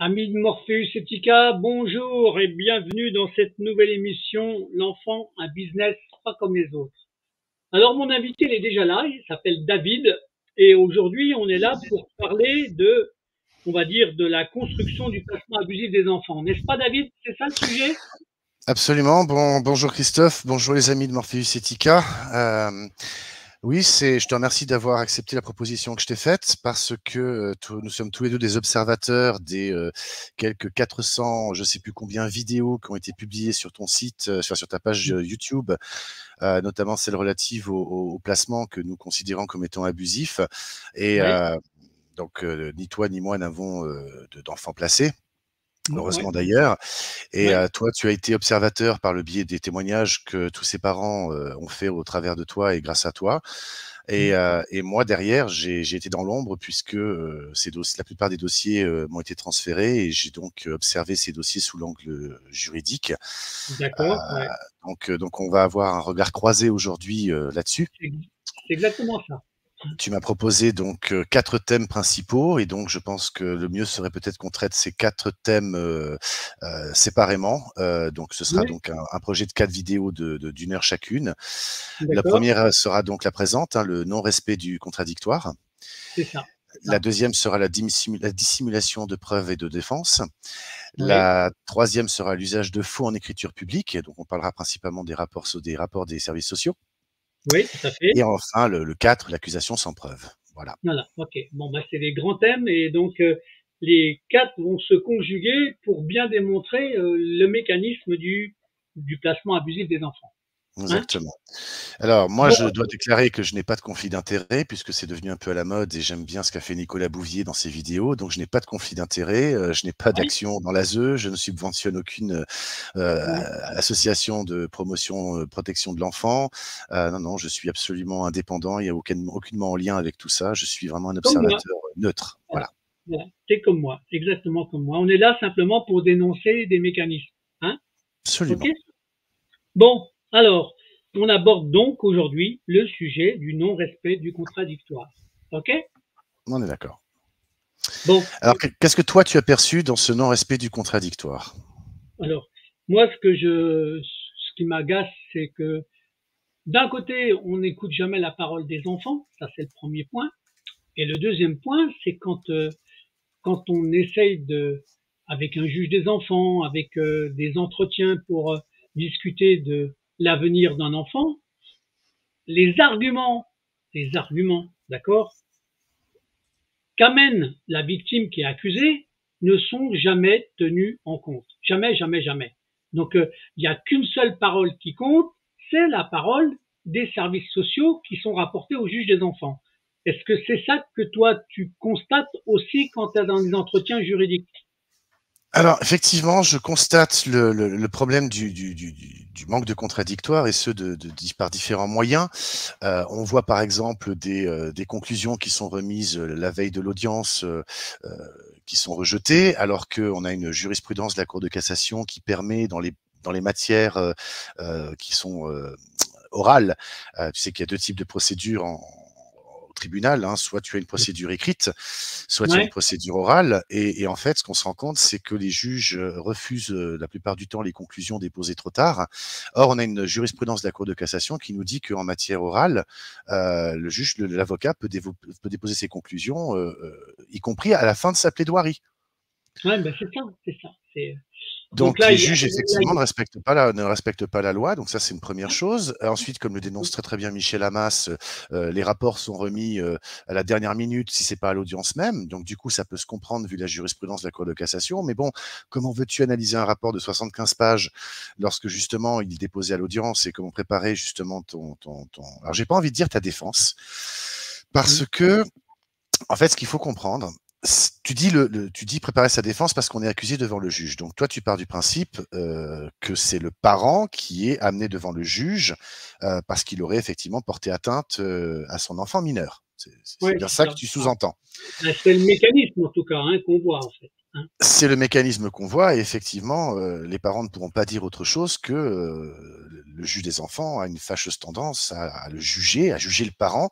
Amis de Morpheus et Tika, bonjour et bienvenue dans cette nouvelle émission L'enfant, un business pas comme les autres. Alors mon invité il est déjà là, il s'appelle David et aujourd'hui on est là pour parler de, on va dire, de la construction du placement abusif des enfants. N'est-ce pas David? C'est ça le sujet? Absolument. Bonjour Christophe, bonjour les amis de Morpheus Etica. Oui, je te remercie d'avoir accepté la proposition que je t'ai faite parce que nous sommes tous les deux des observateurs des quelques 400, je sais plus combien, vidéos qui ont été publiées sur ton site, sur ta page YouTube, notamment celle relative au placement que nous considérons comme étant abusif. Et Oui, donc, ni toi ni moi n'avons d'enfants placés. oui, Heureusement d'ailleurs. Et oui. toi, tu as été observateur par le biais des témoignages que tous ces parents ont fait au travers de toi et grâce à toi. Et moi, derrière, j'ai été dans l'ombre puisque la plupart des dossiers m'ont été transférés et j'ai donc observé ces dossiers sous l'angle juridique. Euh, D'accord, ouais. donc, on va avoir un regard croisé aujourd'hui là-dessus. C'est c'est exactement ça. Tu m'as proposé donc 4 thèmes principaux et donc je pense que le mieux serait peut-être qu'on traite ces 4 thèmes séparément. Donc ce sera Oui, donc un projet de 4 vidéos d'une heure chacune. La d'accord, première sera donc la présente, hein, le non-respect du contradictoire. c'est ça. La Ça. deuxième sera la dissimulation de preuves et de défense. Oui, La troisième sera l'usage de faux en écriture publique. Donc on parlera principalement des rapports des services sociaux. oui, tout à fait. Et enfin le 4, l'accusation sans preuve. Voilà. Voilà, ok. Bon, bah, c'est les grands thèmes et donc les quatre vont se conjuguer pour bien démontrer le mécanisme du placement abusif des enfants. Hein. Exactement. Alors moi, je Bon, dois déclarer que je n'ai pas de conflit d'intérêt puisque c'est devenu un peu à la mode et j'aime bien ce qu'a fait Nicolas Bouvier dans ses vidéos. Donc je n'ai pas de conflit d'intérêt, je n'ai pas oui, d'action dans l'ASE, je ne subventionne aucune oui. association de promotion, protection de l'enfant. Non, non, je suis absolument indépendant, il n'y a aucunement en lien avec tout ça. Je suis vraiment un Comme moi. observateur neutre. Voilà, Voilà, voilà. C'est comme moi, exactement comme moi. On est là simplement pour dénoncer des mécanismes. Hein. Ok. absolument. Bon, alors, on aborde donc aujourd'hui le sujet du non-respect du contradictoire. Ok. On est d'accord. Bon, Alors qu'est-ce que toi tu as perçu dans ce non-respect du contradictoire? alors, moi, ce qui m'agace, c'est que d'un côté, on n'écoute jamais la parole des enfants, ça c'est le premier point. Et le deuxième point, c'est quand on essaye avec un juge des enfants, avec des entretiens pour discuter de l'avenir d'un enfant, les arguments, d'accord, qu'amène la victime qui est accusée ne sont jamais tenus en compte. Jamais, jamais, jamais. Donc, il n'y a qu'une seule parole qui compte, c'est la parole des services sociaux qui sont rapportés au juge des enfants. Est-ce que c'est ça que toi, tu constates aussi quand tu es dans des entretiens juridiques? Alors, effectivement, je constate le problème du manque de contradictoire et ce par différents moyens. On voit par exemple des conclusions qui sont remises la veille de l'audience, euh, qui sont rejetées, alors qu'on a une jurisprudence de la Cour de cassation qui permet dans les matières qui sont orales, tu sais qu'il y a deux types de procédures au tribunal, hein, soit tu as une procédure écrite, soit tu as une Ouais, procédure orale. Et en fait, ce qu'on se rend compte, c'est que les juges refusent la plupart du temps les conclusions déposées trop tard. Or, on a une jurisprudence de la Cour de cassation qui nous dit qu'en matière orale, l'avocat peut déposer ses conclusions, y compris à la fin de sa plaidoirie. ouais, ben c'est ça, c'est ça. Donc Donc là, les juges effectivement ne respectent pas la loi, donc ça c'est une première chose. Ensuite, comme le dénonce très très bien Michel Hamas, les rapports sont remis à la dernière minute si c'est pas à l'audience même. Donc du coup, ça peut se comprendre vu la jurisprudence de la Cour de cassation. Mais bon, comment veux-tu analyser un rapport de 75 pages lorsque justement il est déposé à l'audience et comment préparer justement ton... Alors j'ai pas envie de dire ta défense, parce que en fait, ce qu'il faut comprendre, tu dis préparer sa défense parce qu'on est accusé devant le juge. Donc toi, tu pars du principe que c'est le parent qui est amené devant le juge parce qu'il aurait effectivement porté atteinte à son enfant mineur. C'est ouais, bien c'est ça ça. que tu sous-entends. Ben, c'est le mécanisme en tout cas hein, qu'on voit en fait. Hein. C'est le mécanisme qu'on voit et effectivement, les parents ne pourront pas dire autre chose que le juge des enfants a une fâcheuse tendance à le juger, à juger le parent.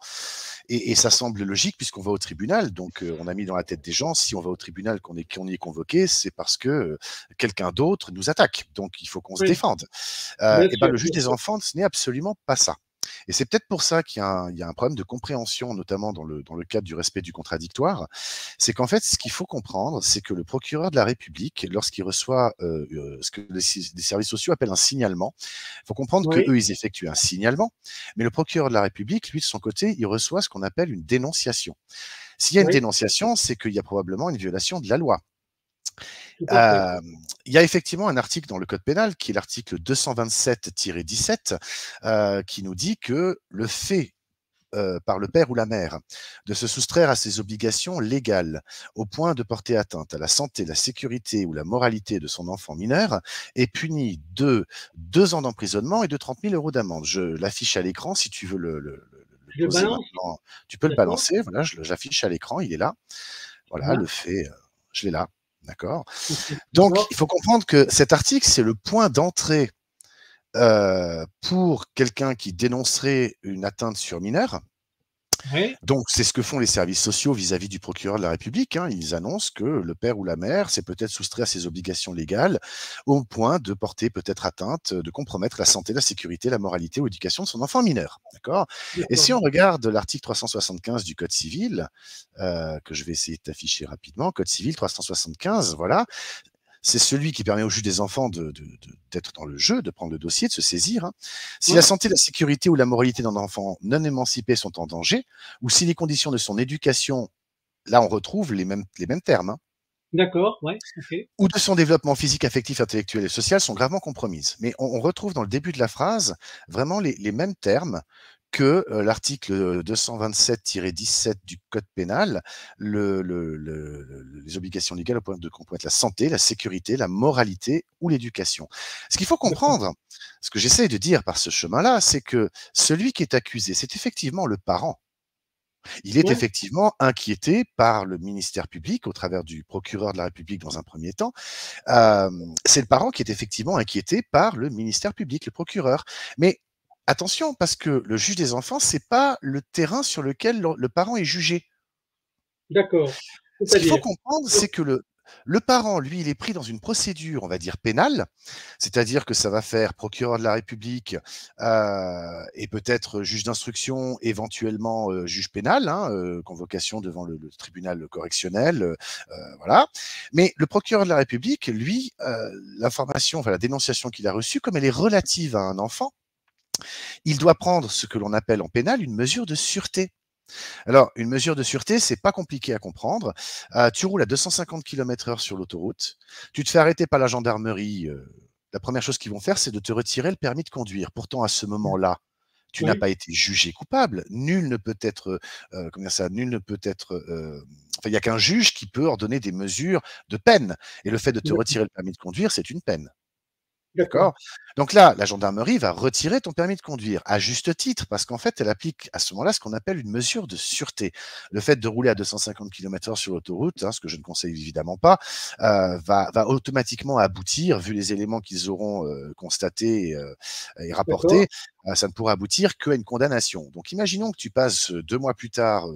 Et ça semble logique puisqu'on va au tribunal. Donc, on a mis dans la tête des gens, si on va au tribunal, qu'on y est convoqué, c'est parce que quelqu'un d'autre nous attaque. Donc, il faut qu'on se Oui, défende. bien Et ben, sûr, le juge bien des sûr. enfants, ce n'est absolument pas ça. Et c'est peut-être pour ça il y a un problème de compréhension, notamment dans le cadre du respect du contradictoire. C'est qu'en fait, ce qu'il faut comprendre, c'est que le procureur de la République, lorsqu'il reçoit ce que les services sociaux appellent un signalement, il faut comprendre que Oui, eux, ils effectuent un signalement, mais le procureur de la République, lui, de son côté, il reçoit ce qu'on appelle une dénonciation. S'il y a une oui, dénonciation, c'est qu'il y a probablement une violation de la loi. tout à fait. Euh, il y a effectivement un article dans le code pénal, qui est l'article 227-17, qui nous dit que le fait par le père ou la mère de se soustraire à ses obligations légales au point de porter atteinte à la santé, la sécurité ou la moralité de son enfant mineur est puni de 2 ans d'emprisonnement et de 30 000 € d'amende. Je l'affiche à l'écran si tu veux le Je poser balance, maintenant. Tu peux le d'accord? balancer, voilà, j'affiche à l'écran, il est là. Très Voilà, bien. le fait, je l'ai là, d'accord. Ok, Donc, d'accord. il faut comprendre que cet article, c'est le point d'entrée pour quelqu'un qui dénoncerait une atteinte sur mineur. Oui, Donc, c'est ce que font les services sociaux vis-à-vis du procureur de la République, hein. Ils annoncent que le père ou la mère s'est peut-être soustrait à ses obligations légales au point de porter peut-être atteinte, de compromettre la santé, la sécurité, la moralité ou l'éducation de son enfant mineur. D'accord? Et si d'accord. on regarde l'article 375 du Code civil, que je vais essayer de t'afficher rapidement, Code civil 375, voilà, c'est celui qui permet au juge des enfants d'être dans le jeu, de prendre le dossier, de se saisir, hein. Si la Oui, santé, la sécurité ou la moralité d'un enfant non émancipé sont en danger, ou si les conditions de son éducation, là on retrouve les mêmes termes, hein, d'accord, ouais, ok. ou de son développement physique, affectif, intellectuel et social sont gravement compromises. Mais on retrouve dans le début de la phrase vraiment les mêmes termes que l'article 227-17 du Code pénal, les obligations légales au point de compromettre la santé, la sécurité, la moralité ou l'éducation. Ce qu'il faut D'accord. comprendre, ce que j'essaie de dire par ce chemin-là, c'est que celui qui est accusé, c'est effectivement le parent. Il est Ouais, effectivement inquiété par le ministère public au travers du procureur de la République dans un premier temps. C'est le parent qui est effectivement inquiété par le ministère public, le procureur. Mais attention, parce que le juge des enfants, c'est pas le terrain sur lequel le parent est jugé. d'accord. Ce qu'il faut C'est-à-dire, comprendre, c'est que le parent, lui, il est pris dans une procédure, on va dire pénale, c'est-à-dire que ça va faire procureur de la République et peut-être juge d'instruction, éventuellement juge pénal, hein, convocation devant le tribunal correctionnel, voilà. Mais le procureur de la République, lui, l'information, enfin la dénonciation qu'il a reçue, comme elle est relative à un enfant, il doit prendre ce que l'on appelle en pénal une mesure de sûreté. Alors, une mesure de sûreté, c'est pas compliqué à comprendre. Tu roules à 250 km/h sur l'autoroute, tu te fais arrêter par la gendarmerie, la première chose qu'ils vont faire, c'est de te retirer le permis de conduire. Pourtant, à ce moment-là, tu n'as oui, pas été jugé coupable. Nul ne peut être, comment dire ça? Nul ne peut être, enfin, il y a qu'un juge qui peut ordonner des mesures de peine et le fait de te d'accord, retirer le permis de conduire, c'est une peine. d'accord, D'accord? Donc là, la gendarmerie va retirer ton permis de conduire, à juste titre, parce qu'en fait, elle applique à ce moment-là ce qu'on appelle une mesure de sûreté. Le fait de rouler à 250 km/h sur l'autoroute, hein, ce que je ne conseille évidemment pas, va automatiquement aboutir, vu les éléments qu'ils auront constatés et d'accord, rapportés, ça ne pourra aboutir qu'à une condamnation. Donc imaginons que tu passes 2 mois plus tard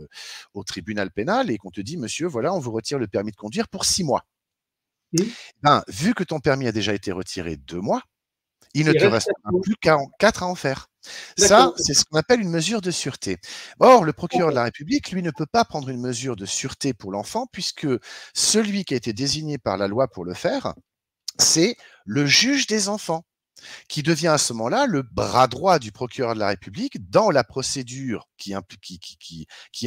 au tribunal pénal et qu'on te dit, monsieur, voilà, on vous retire le permis de conduire pour 6 mois. mmh. Ben, vu que ton permis a déjà été retiré 2 mois, il ne Il te reste restera 4 mois. plus qu'à 4 à en faire. Ça, D'accord, c'est ce qu'on appelle une mesure de sûreté. Or, le procureur de d'accord, la République, lui, ne peut pas prendre une mesure de sûreté pour l'enfant, puisque celui qui a été désigné par la loi pour le faire, c'est le juge des enfants, qui devient à ce moment-là le bras droit du procureur de la République dans la procédure qui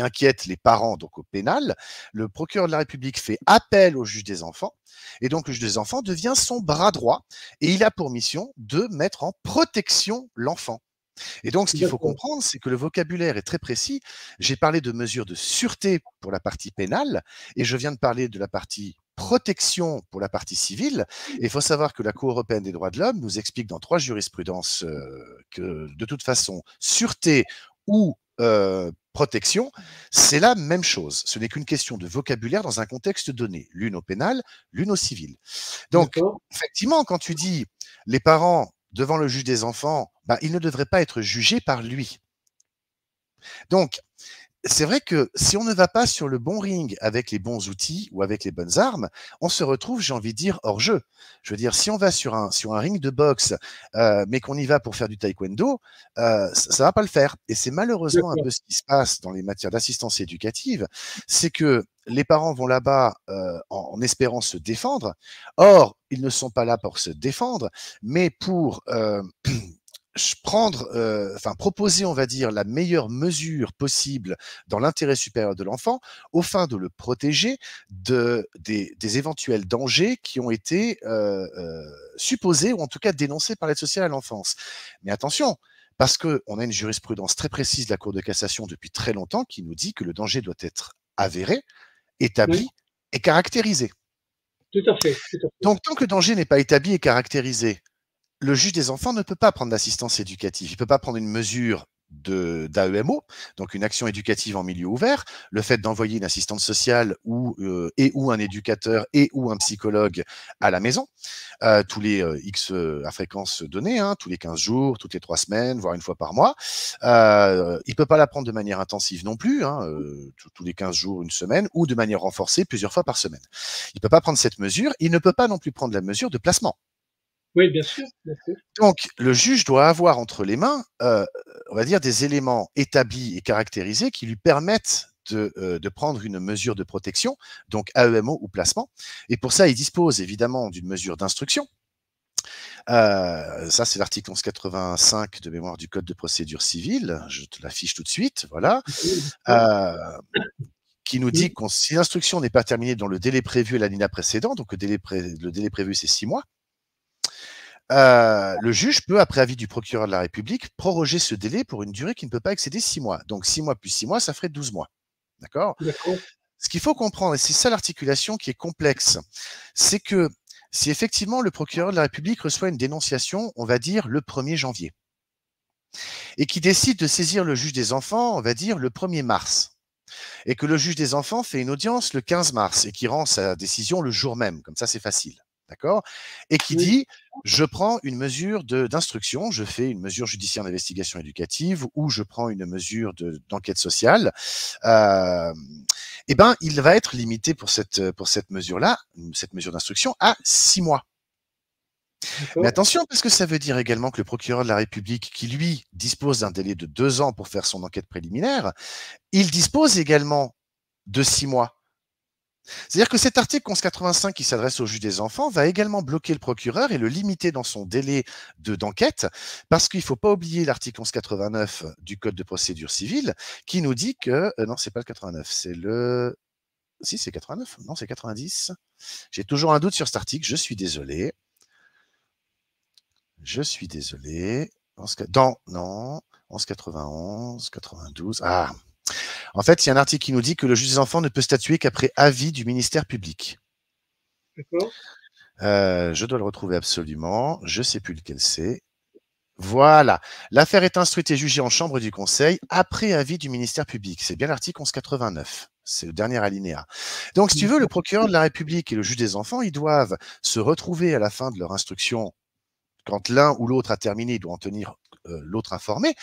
inquiète les parents, donc au pénal. Le procureur de la République fait appel au juge des enfants, et donc le juge des enfants devient son bras droit, et il a pour mission de mettre en protection l'enfant. Et donc, ce qu'il faut d'accord, comprendre, c'est que le vocabulaire est très précis. J'ai parlé de mesures de sûreté pour la partie pénale et je viens de parler de la partie protection pour la partie civile. Et il faut savoir que la Cour européenne des droits de l'homme nous explique dans 3 jurisprudences que de toute façon, sûreté ou protection, c'est la même chose. Ce n'est qu'une question de vocabulaire dans un contexte donné, l'une au pénal, l'une au civil. Donc, d'accord, effectivement, quand tu dis les parents devant le juge des enfants, bah, il ne devrait pas être jugé par lui. Donc, c'est vrai que si on ne va pas sur le bon ring avec les bons outils ou avec les bonnes armes, on se retrouve, j'ai envie de dire, hors jeu. Je veux dire, si on va sur un ring de boxe, mais qu'on y va pour faire du taekwondo, ça va pas le faire. Et c'est malheureusement un D'accord. peu ce qui se passe dans les matières d'assistance éducative, c'est que les parents vont là-bas en espérant se défendre. Or, ils ne sont pas là pour se défendre, mais pour prendre, enfin proposer, on va dire, la meilleure mesure possible dans l'intérêt supérieur de l'enfant, au fin de le protéger des éventuels dangers qui ont été supposés ou en tout cas dénoncés par l'aide sociale à l'enfance. Mais attention, parce qu'on a une jurisprudence très précise de la Cour de cassation depuis très longtemps qui nous dit que le danger doit être avéré, Oui, établi et caractérisé. tout à fait, tout à fait. Donc tant que le danger n'est pas établi et caractérisé, le juge des enfants ne peut pas prendre d'assistance éducative. Il ne peut pas prendre une mesure d'AEMO, donc une action éducative en milieu ouvert, le fait d'envoyer une assistante sociale et ou un éducateur et ou un psychologue à la maison, tous les X à fréquence donnée, hein, tous les 15 jours, toutes les 3 semaines, voire une fois par mois. Il ne peut pas la prendre de manière intensive non plus, hein, tous les 15 jours, une semaine, ou de manière renforcée plusieurs fois par semaine. Il ne peut pas prendre cette mesure. Il ne peut pas non plus prendre la mesure de placement. Oui, bien sûr, bien sûr. Donc, le juge doit avoir entre les mains, on va dire, des éléments établis et caractérisés qui lui permettent de prendre une mesure de protection, donc AEMO ou placement. Et pour ça, il dispose évidemment d'une mesure d'instruction. Ça, c'est l'article 1185 de mémoire du Code de procédure civile. Je te l'affiche tout de suite, voilà. Oui, d'accord. Euh, qui nous dit Mmh. que si l'instruction n'est pas terminée dans le délai prévu à l'alinéa précédent, donc le délai prévu, c'est 6 mois, le juge peut, après avis du procureur de la République, proroger ce délai pour une durée qui ne peut pas excéder 6 mois. Donc 6 mois plus 6 mois, ça ferait 12 mois. D'accord? D'accord. Ce qu'il faut comprendre, et c'est ça l'articulation qui est complexe, c'est que si effectivement le procureur de la République reçoit une dénonciation, on va dire le 1er janvier, et qui décide de saisir le juge des enfants, on va dire le 1er mars, et que le juge des enfants fait une audience le 15 mars et qui rend sa décision le jour même, comme ça c'est facile. D'accord? Et qui Oui, dit, je prends une mesure d'instruction, je fais une mesure judiciaire d'investigation éducative ou je prends une mesure d'enquête sociale, euh, eh ben, il va être limité pour cette mesure-là, cette mesure d'instruction, à 6 mois. Mais d'accord. attention, parce que ça veut dire également que le procureur de la République, qui lui dispose d'un délai de 2 ans pour faire son enquête préliminaire, il dispose également de 6 mois. C'est-à-dire que cet article 1185 qui s'adresse au juge des enfants va également bloquer le procureur et le limiter dans son délai d'enquête, parce qu'il ne faut pas oublier l'article 1189 du Code de procédure civile qui nous dit que... non, c'est pas le 89, c'est le... Si, c'est 89. Non, c'est 90. J'ai toujours un doute sur cet article, je suis désolé. Je suis désolé. Non, 1191, 92. Ah, en fait, il y a un article qui nous dit que le juge des enfants ne peut statuer qu'après avis du ministère public. D'accord. Je dois le retrouver absolument. Je ne sais plus lequel c'est. Voilà. L'affaire est instruite et jugée en chambre du conseil après avis du ministère public. C'est bien l'article 1189. C'est le dernier alinéa. Donc, si tu veux, le D'accord. procureur de la République et le juge des enfants, ils doivent se retrouver à la fin de leur instruction. Quand l'un ou l'autre a terminé, il doit en tenir l'autre informé,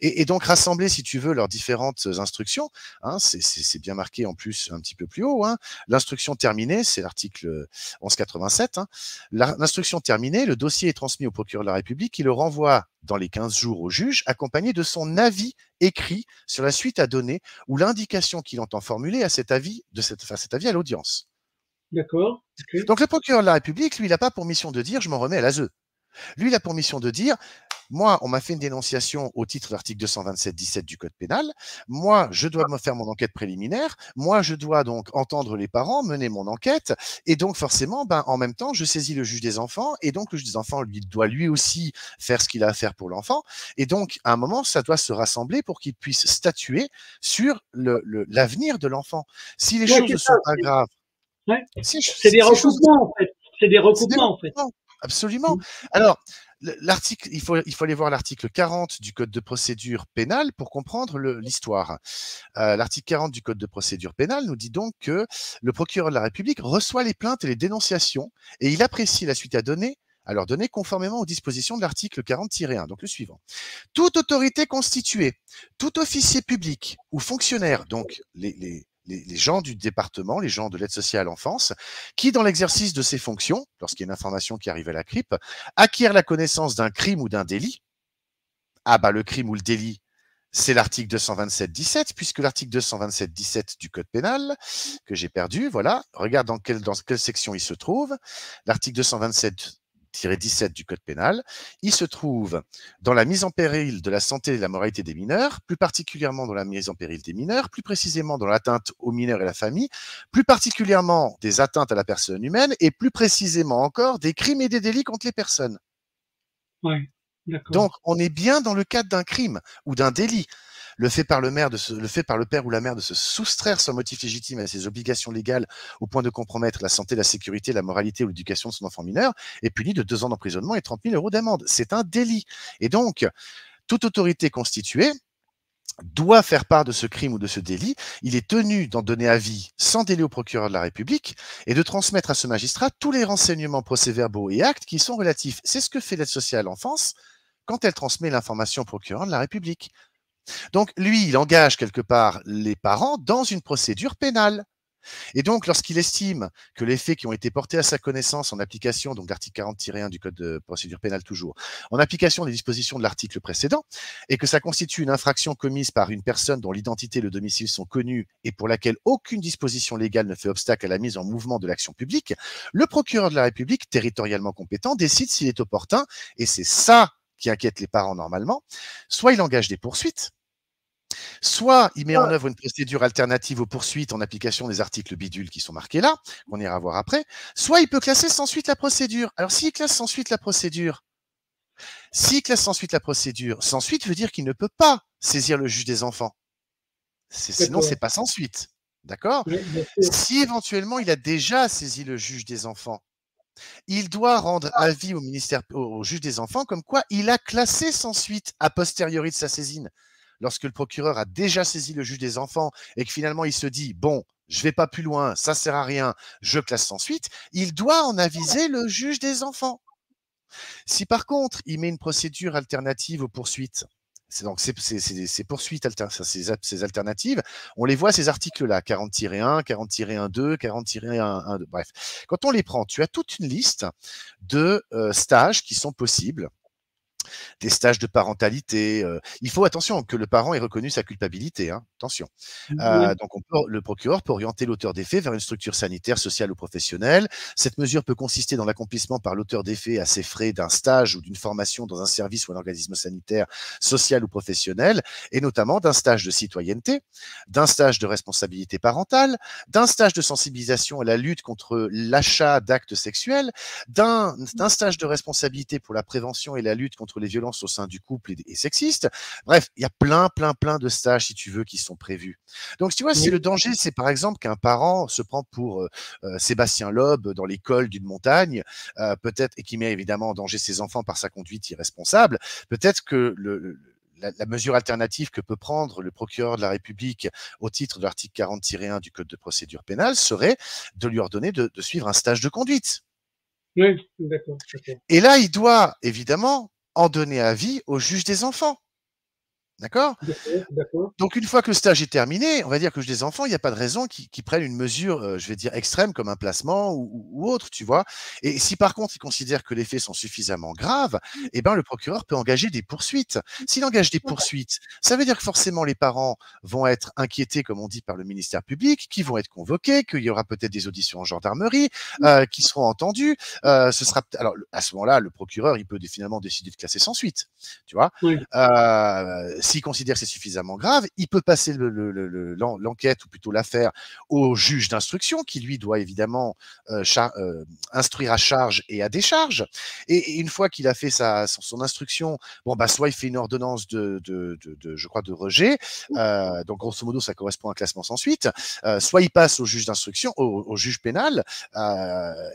et donc rassembler, si tu veux, leurs différentes instructions. Hein, c'est bien marqué en plus un petit peu plus haut. Hein. L'instruction terminée, c'est l'article 1187. Hein. L'instruction terminée, le dossier est transmis au procureur de la République qui le renvoie dans les 15 jours au juge, accompagné de son avis écrit sur la suite à donner ou l'indication qu'il entend formuler à cet avis, cet avis à l'audience. D'accord. OK. Donc le procureur de la République, lui, il n'a pas pour mission de dire je m'en remets à l'ASE. Lui, il a pour mission de dire, moi, on m'a fait une dénonciation au titre de l'article 227-17 du Code pénal. Moi, je dois me faire mon enquête préliminaire. Moi, je dois donc entendre les parents, mener mon enquête. Et donc, forcément, en même temps, je saisis le juge des enfants. Et donc, le juge des enfants, lui, doit lui aussi faire ce qu'il a à faire pour l'enfant. Et donc, à un moment, ça doit se rassembler pour qu'il puisse statuer sur l'avenir de l'enfement. Si les Ouais, choses c'est ne ça. sont pas graves, Ouais. si, C'est des si les choses recoupements, en fait. C'est des c'est des recoupements, en fait. recoupements, absolument. Mmh. Alors, l'article, il faut aller voir l'article 40 du Code de procédure pénale pour comprendre l'histoire. L'article 40 du Code de procédure pénale nous dit donc que le procureur de la République reçoit les plaintes et les dénonciations et il apprécie la suite à donner à leur donner conformément aux dispositions de l'article 40-1. Donc le suivant. Toute autorité constituée, tout officier public ou fonctionnaire, donc les gens du département, les gens de l'aide sociale à l'enfance, qui, dans l'exercice de ses fonctions, lorsqu'il y a une information qui arrive à la CRIP, acquièrent la connaissance d'un crime ou d'un délit. Ah bah le crime ou le délit, c'est l'article 227-17, puisque l'article 227-17 du Code pénal, que j'ai perdu, voilà, regarde dans quelle section il se trouve. L'article 227-17 du Code pénal, il se trouve dans la mise en péril de la santé et de la moralité des mineurs, plus particulièrement dans la mise en péril des mineurs, plus précisément dans l'atteinte aux mineurs et la famille, plus particulièrement des atteintes à la personne humaine, et plus précisément encore des crimes et des délits contre les personnes. Ouais, d'accord. Donc, on est bien dans le cadre d'un crime ou d'un délit. Le fait par le père ou la mère de se soustraire sans motif légitime à ses obligations légales au point de compromettre la santé, la sécurité, la moralité ou l'éducation de son enfant mineur est puni de 2 ans d'emprisonnement et 30 000 € d'amende. C'est un délit. Et donc, toute autorité constituée doit faire part de ce crime ou de ce délit. Il est tenu d'en donner avis sans délai au procureur de la République et de transmettre à ce magistrat tous les renseignements, procès-verbaux et actes qui sont relatifs. C'est ce que fait l'aide sociale à l'enfance quand elle transmet l'information au procureur de la République. Donc, lui, il engage quelque part les parents dans une procédure pénale. Et donc, lorsqu'il estime que les faits qui ont été portés à sa connaissance en application, donc l'article 40-1 du Code de procédure pénale toujours, en application des dispositions de l'article précédent, et que ça constitue une infraction commise par une personne dont l'identité et le domicile sont connus et pour laquelle aucune disposition légale ne fait obstacle à la mise en mouvement de l'action publique, le procureur de la République, territorialement compétent, décide s'il est opportun, et c'est ça qui inquiète les parents normalement, soit il engage des poursuites, soit il met en œuvre une procédure alternative aux poursuites en application des articles bidules qui sont marqués là, qu'on ira voir après, soit il peut classer sans suite la procédure. Alors s'il classe sans suite la procédure, sans suite veut dire qu'il ne peut pas saisir le juge des enfants. Sinon, c'est pas sans suite. D'accord? Oui, Si éventuellement il a déjà saisi le juge des enfants, il doit rendre avis au juge des enfants comme quoi il a classé sans suite a posteriori de sa saisine. Lorsque le procureur a déjà saisi le juge des enfants et que finalement il se dit bon, je vais pas plus loin, ça sert à rien, je classe sans suite, il doit en aviser le juge des enfants. Si par contre il met une procédure alternative aux poursuites, ces poursuites, ces alternatives, on les voit ces articles-là, 40-1, 40-1-2, 40-1, bref. Quand on les prend, tu as toute une liste de stages qui sont possibles. Des stages de parentalité. Il faut attention que le parent ait reconnu sa culpabilité. Hein, attention. Donc, le procureur peut orienter l'auteur des faits vers une structure sanitaire, sociale ou professionnelle. Cette mesure peut consister dans l'accomplissement par l'auteur des faits à ses frais d'un stage ou d'une formation dans un service ou un organisme sanitaire, social ou professionnel, et notamment d'un stage de citoyenneté, d'un stage de responsabilité parentale, d'un stage de sensibilisation à la lutte contre l'achat d'actes sexuels, d'un stage de responsabilité pour la prévention et la lutte contre les violences au sein du couple et sexistes. Bref, il y a plein de stages, si tu veux, qui sont prévus. Donc, tu vois, si le danger, c'est par exemple qu'un parent se prend pour Sébastien Loeb dans les cols d'une montagne, peut-être, et qui met évidemment en danger ses enfants par sa conduite irresponsable, peut-être que la mesure alternative que peut prendre le procureur de la République au titre de l'article 40-1 du Code de procédure pénale serait de lui ordonner de suivre un stage de conduite. Oui, d'accord. Et là, il doit évidemment en donner avis au juge des enfants. D'accord? D'accord. Donc, une fois que le stage est terminé, on va dire que le juge des enfants, il n'y a pas de raison qu'ils prennent une mesure, je vais dire, extrême comme un placement ou autre, tu vois. Et si par contre, il considère que les faits sont suffisamment graves, eh ben, le procureur peut engager des poursuites. S'il engage des poursuites, ça veut dire que forcément les parents vont être inquiétés, comme on dit, par le ministère public, qui vont être convoqués, qu'il y aura peut-être des auditions en gendarmerie, qui seront entendues. Alors, à ce moment-là, le procureur, il peut finalement décider de classer sans suite, tu vois. Oui. S'il considère que c'est suffisamment grave, il peut passer l'enquête ou plutôt l'affaire au juge d'instruction qui, lui, doit évidemment instruire à charge et à décharge. Et une fois qu'il a fait son instruction, bon, bah, soit il fait une ordonnance je crois, de rejet. Donc, grosso modo, ça correspond à un classement sans suite. Soit il passe au juge d'instruction, au juge pénal.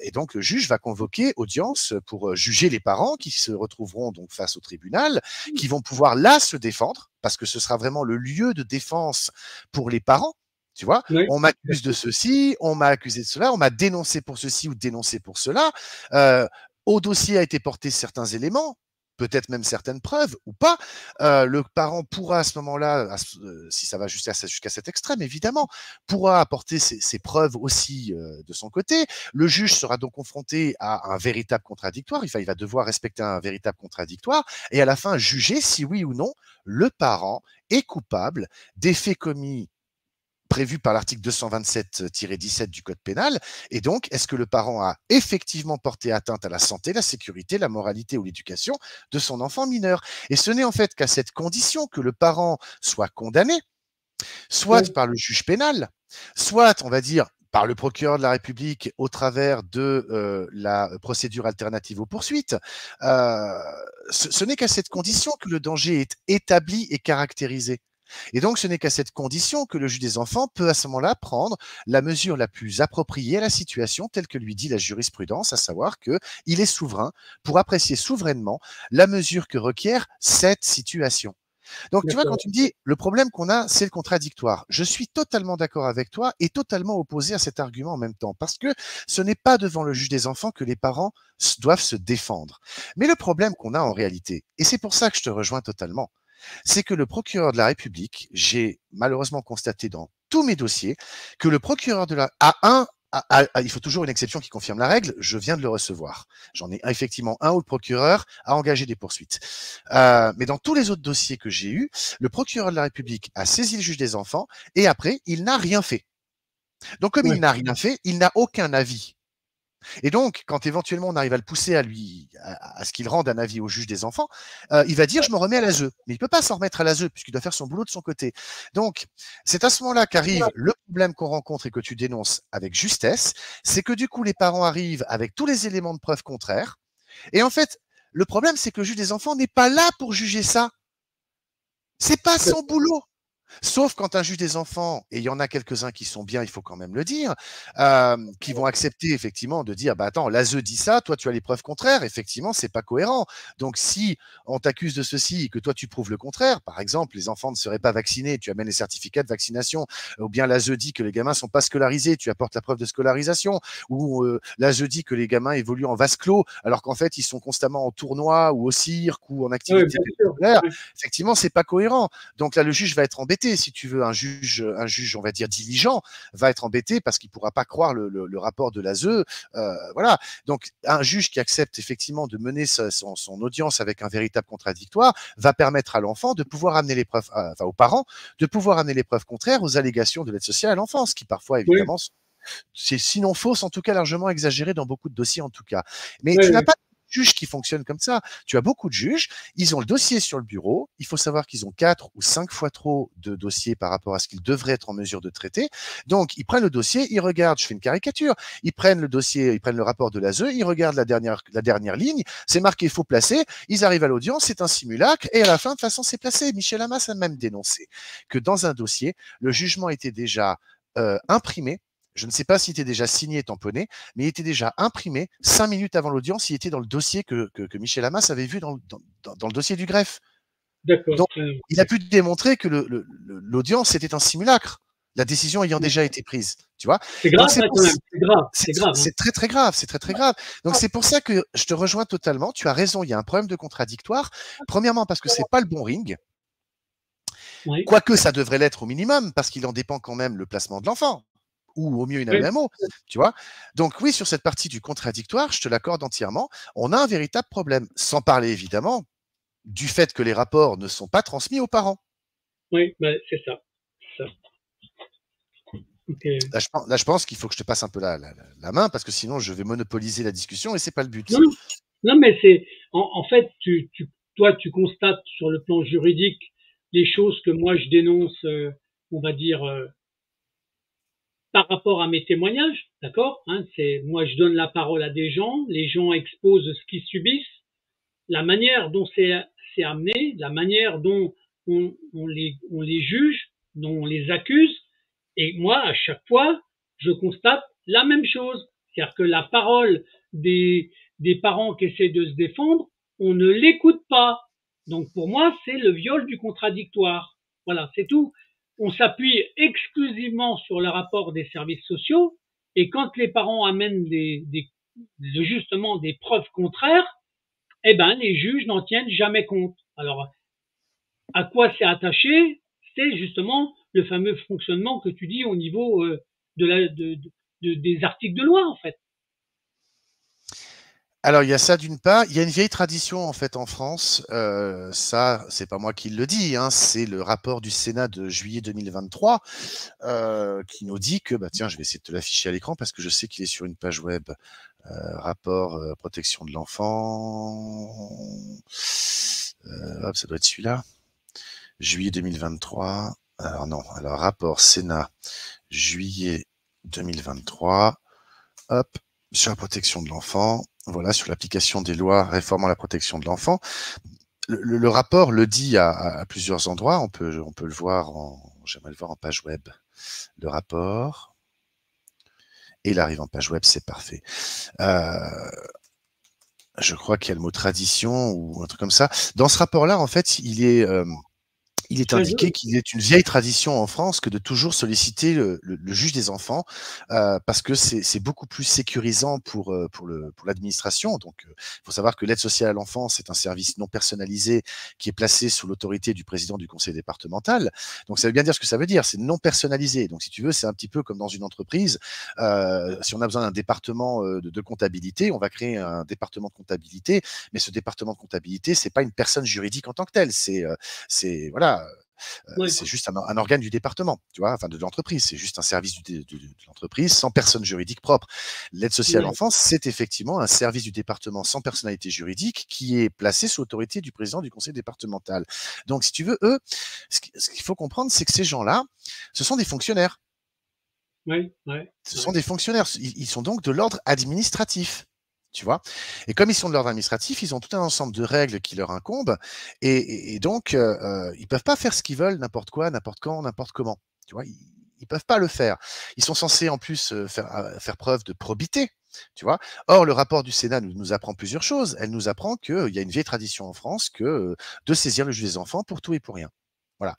Et donc, le juge va convoquer audience pour juger les parents qui se retrouveront donc face au tribunal, qui vont pouvoir là se défendre, parce que ce sera vraiment le lieu de défense pour les parents. Tu vois, Oui. on m'accuse de ceci, on m'a accusé de cela, on m'a dénoncé pour ceci ou dénoncé pour cela. au dossier a été porté certains éléments, peut-être même certaines preuves ou pas, le parent pourra à ce moment-là, si ça va jusqu'à cet extrême, évidemment, pourra apporter ses preuves aussi de son côté. Le juge sera donc confronté à un véritable contradictoire, il va devoir respecter un véritable contradictoire et à la fin juger si oui ou non le parent est coupable des faits commis prévu par l'article 227-17 du code pénal. Et donc, est-ce que le parent a effectivement porté atteinte à la santé, la sécurité, la moralité ou l'éducation de son enfant mineur? Et ce n'est en fait qu'à cette condition que le parent soit condamné, soit Oui, par le juge pénal, soit, on va dire, par le procureur de la République au travers de la procédure alternative aux poursuites. Euh, ce n'est qu'à cette condition que le danger est établi et caractérisé. Et donc, ce n'est qu'à cette condition que le juge des enfants peut à ce moment-là prendre la mesure la plus appropriée à la situation, telle que lui dit la jurisprudence, à savoir qu'il est souverain pour apprécier souverainement la mesure que requiert cette situation. Donc, tu vois, quand d'accord. tu me dis le problème qu'on a, c'est le contradictoire, je suis totalement d'accord avec toi et totalement opposé à cet argument en même temps, parce que ce n'est pas devant le juge des enfants que les parents doivent se défendre. Mais le problème qu'on a en réalité, et c'est pour ça que je te rejoins totalement, c'est que le procureur de la République, j'ai malheureusement constaté dans tous mes dossiers que le procureur de la il faut toujours une exception qui confirme la règle. Je viens de le recevoir. J'en ai effectivement un où le procureur a engagé des poursuites. Mais dans tous les autres dossiers que j'ai eus, le procureur de la République a saisi le juge des enfants et après, il n'a rien fait. Donc, comme il Ouais, n'a rien fait, il n'a aucun avis. Et donc, quand éventuellement on arrive à le pousser à ce qu'il rende un avis au juge des enfants, il va dire je me remets à l'ASE. Mais il peut pas s'en remettre à l'ASE puisqu'il doit faire son boulot de son côté. Donc, c'est à ce moment-là qu'arrive le problème qu'on rencontre et que tu dénonces avec justesse, c'est que du coup les parents arrivent avec tous les éléments de preuve contraires. Et en fait, le problème c'est que le juge des enfants n'est pas là pour juger ça. C'est pas son boulot. Sauf quand un juge des enfants, et il y en a quelques-uns qui sont bien, il faut quand même le dire, qui vont accepter effectivement de dire, bah attends, l'ASE dit ça, toi tu as les preuves contraires, effectivement, c'est pas cohérent. Donc si on t'accuse de ceci et que toi tu prouves le contraire, par exemple, les enfants ne seraient pas vaccinés, tu amènes les certificats de vaccination, ou bien l'ASE dit que les gamins sont pas scolarisés, tu apportes la preuve de scolarisation, ou l'ASE dit que les gamins évoluent en vase clos, alors qu'en fait ils sont constamment en tournoi ou au cirque ou en ouais, activité bien sûr. périscolaire, Ouais, effectivement, c'est pas cohérent. Donc là, le juge va être embêté, si tu veux, un juge, on va dire diligent, va être embêté parce qu'il pourra pas croire le rapport de l'ASE. Voilà. Donc un juge qui accepte effectivement de mener son audience avec un véritable contradictoire va permettre à l'enfant de pouvoir amener les preuves, enfin aux parents, de pouvoir amener les preuves contraires aux allégations de l'aide sociale à l'enfance, qui parfois ouais, évidemment c'est sinon fausse, en tout cas largement exagéré dans beaucoup de dossiers en tout cas. Mais ouais, tu n'as ouais. pas de juge qui fonctionne comme ça. Tu as beaucoup de juges, ils ont le dossier sur le bureau, il faut savoir qu'ils ont 4 ou 5 fois trop de dossiers par rapport à ce qu'ils devraient être en mesure de traiter. Donc ils prennent le dossier, ils regardent, je fais une caricature, ils prennent le dossier, ils prennent le rapport de l'ASE, ils regardent la dernière ligne, c'est marqué faux placé, ils arrivent à l'audience, c'est un simulacre et à la fin de toute façon c'est placé. Michel Hamas a même dénoncé que dans un dossier, le jugement était déjà imprimé. Je ne sais pas s'il était déjà signé et tamponné, mais il était déjà imprimé 5 minutes avant l'audience. Il était dans le dossier que Michel Hamas avait vu dans le dossier du greffe. D'accord. Donc, il a pu démontrer que l'audience était un simulacre, la décision ayant déjà été prise. Tu vois. C'est Donc, grave, hein, quand même. C'est grave, hein. c'est très très grave. C'est très très grave. Donc, c'est pour ça que je te rejoins totalement. Tu as raison. Il y a un problème de contradictoire. Premièrement, parce que c'est pas le bon ring. Oui, Quoique ça devrait l'être au minimum, parce qu'il en dépend quand même le placement de l'enfant ou au mieux une oui, AEMO, tu vois. Donc oui, sur cette partie du contradictoire, je te l'accorde entièrement, on a un véritable problème, sans parler évidemment du fait que les rapports ne sont pas transmis aux parents. oui, ben, c'est ça. C'est ça. Ok. Là, je pense qu'il faut que je te passe un peu la main, parce que sinon je vais monopoliser la discussion et c'est pas le Non, but. non, mais c'est, en fait, toi, tu constates sur le plan juridique les choses que moi je dénonce, on va dire, par rapport à mes témoignages, d'accord, hein, c'est, moi je donne la parole à des gens, les gens exposent ce qu'ils subissent, la manière dont c'est amené, la manière dont on les juge, dont on les accuse, et moi, à chaque fois, je constate la même chose. C'est-à-dire que la parole des parents qui essaient de se défendre, on ne l'écoute pas. Donc pour moi, c'est le viol du contradictoire. Voilà, c'est tout. On s'appuie exclusivement sur le rapport des services sociaux, et quand les parents amènent justement des preuves contraires, eh ben les juges n'en tiennent jamais compte. Alors, à quoi c'est attaché? C'est justement le fameux fonctionnement que tu dis au niveau des articles de loi, en fait. Alors, il y a ça d'une part. Il y a une vieille tradition en fait en France. Ça, c'est pas moi qui le dis, hein, c'est le rapport du Sénat de juillet 2023 qui nous dit que, bah tiens, je vais essayer de te l'afficher à l'écran parce que je sais qu'il est sur une page web. Rapport protection de l'enfant. Hop, ça doit être celui-là. Juillet 2023. Alors non, alors rapport Sénat juillet 2023. Hop, sur la protection de l'enfant. Voilà, sur l'application des lois réformant la protection de l'enfant. Le rapport le dit à plusieurs endroits. On peut le voir j'aimerais le voir en page web. Le rapport. Et il arrive en page web, c'est parfait. Je crois qu'il y a le mot tradition ou un truc comme ça. Dans ce rapport-là, en fait, il est indiqué qu'il est une vieille tradition en France que de toujours solliciter le juge des enfants parce que c'est beaucoup plus sécurisant pour l'administration. Donc, il faut savoir que l'aide sociale à l'enfance est un service non personnalisé qui est placé sous l'autorité du président du conseil départemental. Donc, ça veut bien dire ce que ça veut dire. C'est non personnalisé. Donc, si tu veux, c'est un petit peu comme dans une entreprise. Si on a besoin d'un département de comptabilité, on va créer un département de comptabilité. Mais ce département de comptabilité, c'est pas une personne juridique en tant que telle. C'est voilà, Oui, c'est juste un organe du département, tu vois, enfin de l'entreprise. C'est juste un service de l'entreprise sans personne juridique propre. L'aide sociale à oui, l'enfance, c'est effectivement un service du département sans personnalité juridique qui est placé sous l'autorité du président du conseil départemental. Donc, si tu veux, eux, ce qu'il faut comprendre, c'est que ces gens-là, ce sont des fonctionnaires. oui, oui, Ce sont oui. des fonctionnaires. Ils sont donc de l'ordre administratif. Tu vois. Et comme ils sont de l'ordre administratif, ils ont tout un ensemble de règles qui leur incombent, et donc ils peuvent pas faire ce qu'ils veulent, n'importe quoi, n'importe quand, n'importe comment. Tu vois, ils peuvent pas le faire. Ils sont censés en plus faire preuve de probité. Tu vois. Or, le rapport du Sénat nous apprend plusieurs choses. Elle nous apprend qu'il y a une vieille tradition en France de saisir le juge des enfants pour tout et pour rien. Voilà.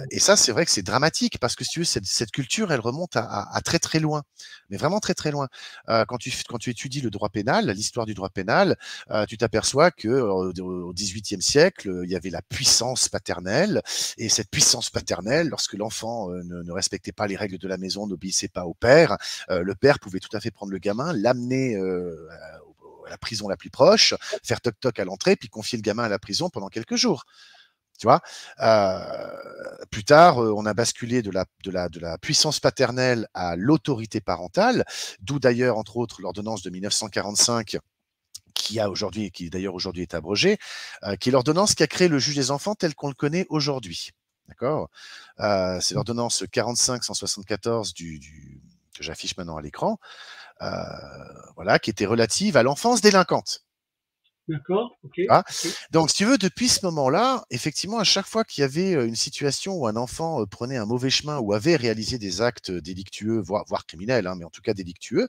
Et ça, c'est vrai que c'est dramatique parce que si tu veux, cette culture, elle remonte à très très loin, mais vraiment très très loin. Quand tu étudies le droit pénal, l'histoire du droit pénal, tu t'aperçois que au XVIIIe siècle, il y avait la puissance paternelle, et cette puissance paternelle, lorsque l'enfant ne respectait pas les règles de la maison, n'obéissait pas au père, le père pouvait tout à fait prendre le gamin, l'amener à la prison la plus proche, faire toc toc à l'entrée, puis confier le gamin à la prison pendant quelques jours. Tu vois, plus tard, on a basculé de la puissance paternelle à l'autorité parentale, d'où d'ailleurs, entre autres, l'ordonnance de 1945 qui d'ailleurs aujourd'hui est abrogée, qui est l'ordonnance qui a créé le juge des enfants tel qu'on le connaît aujourd'hui. D'accord. C'est l'ordonnance 45-174 que j'affiche maintenant à l'écran, euh, voilà, qui était relative à l'enfance délinquante. D'accord, ok, Ah. ok. Donc, si tu veux, depuis ce moment-là, effectivement, à chaque fois qu'il y avait une situation où un enfant prenait un mauvais chemin ou avait réalisé des actes délictueux, voire criminels, hein, mais en tout cas délictueux,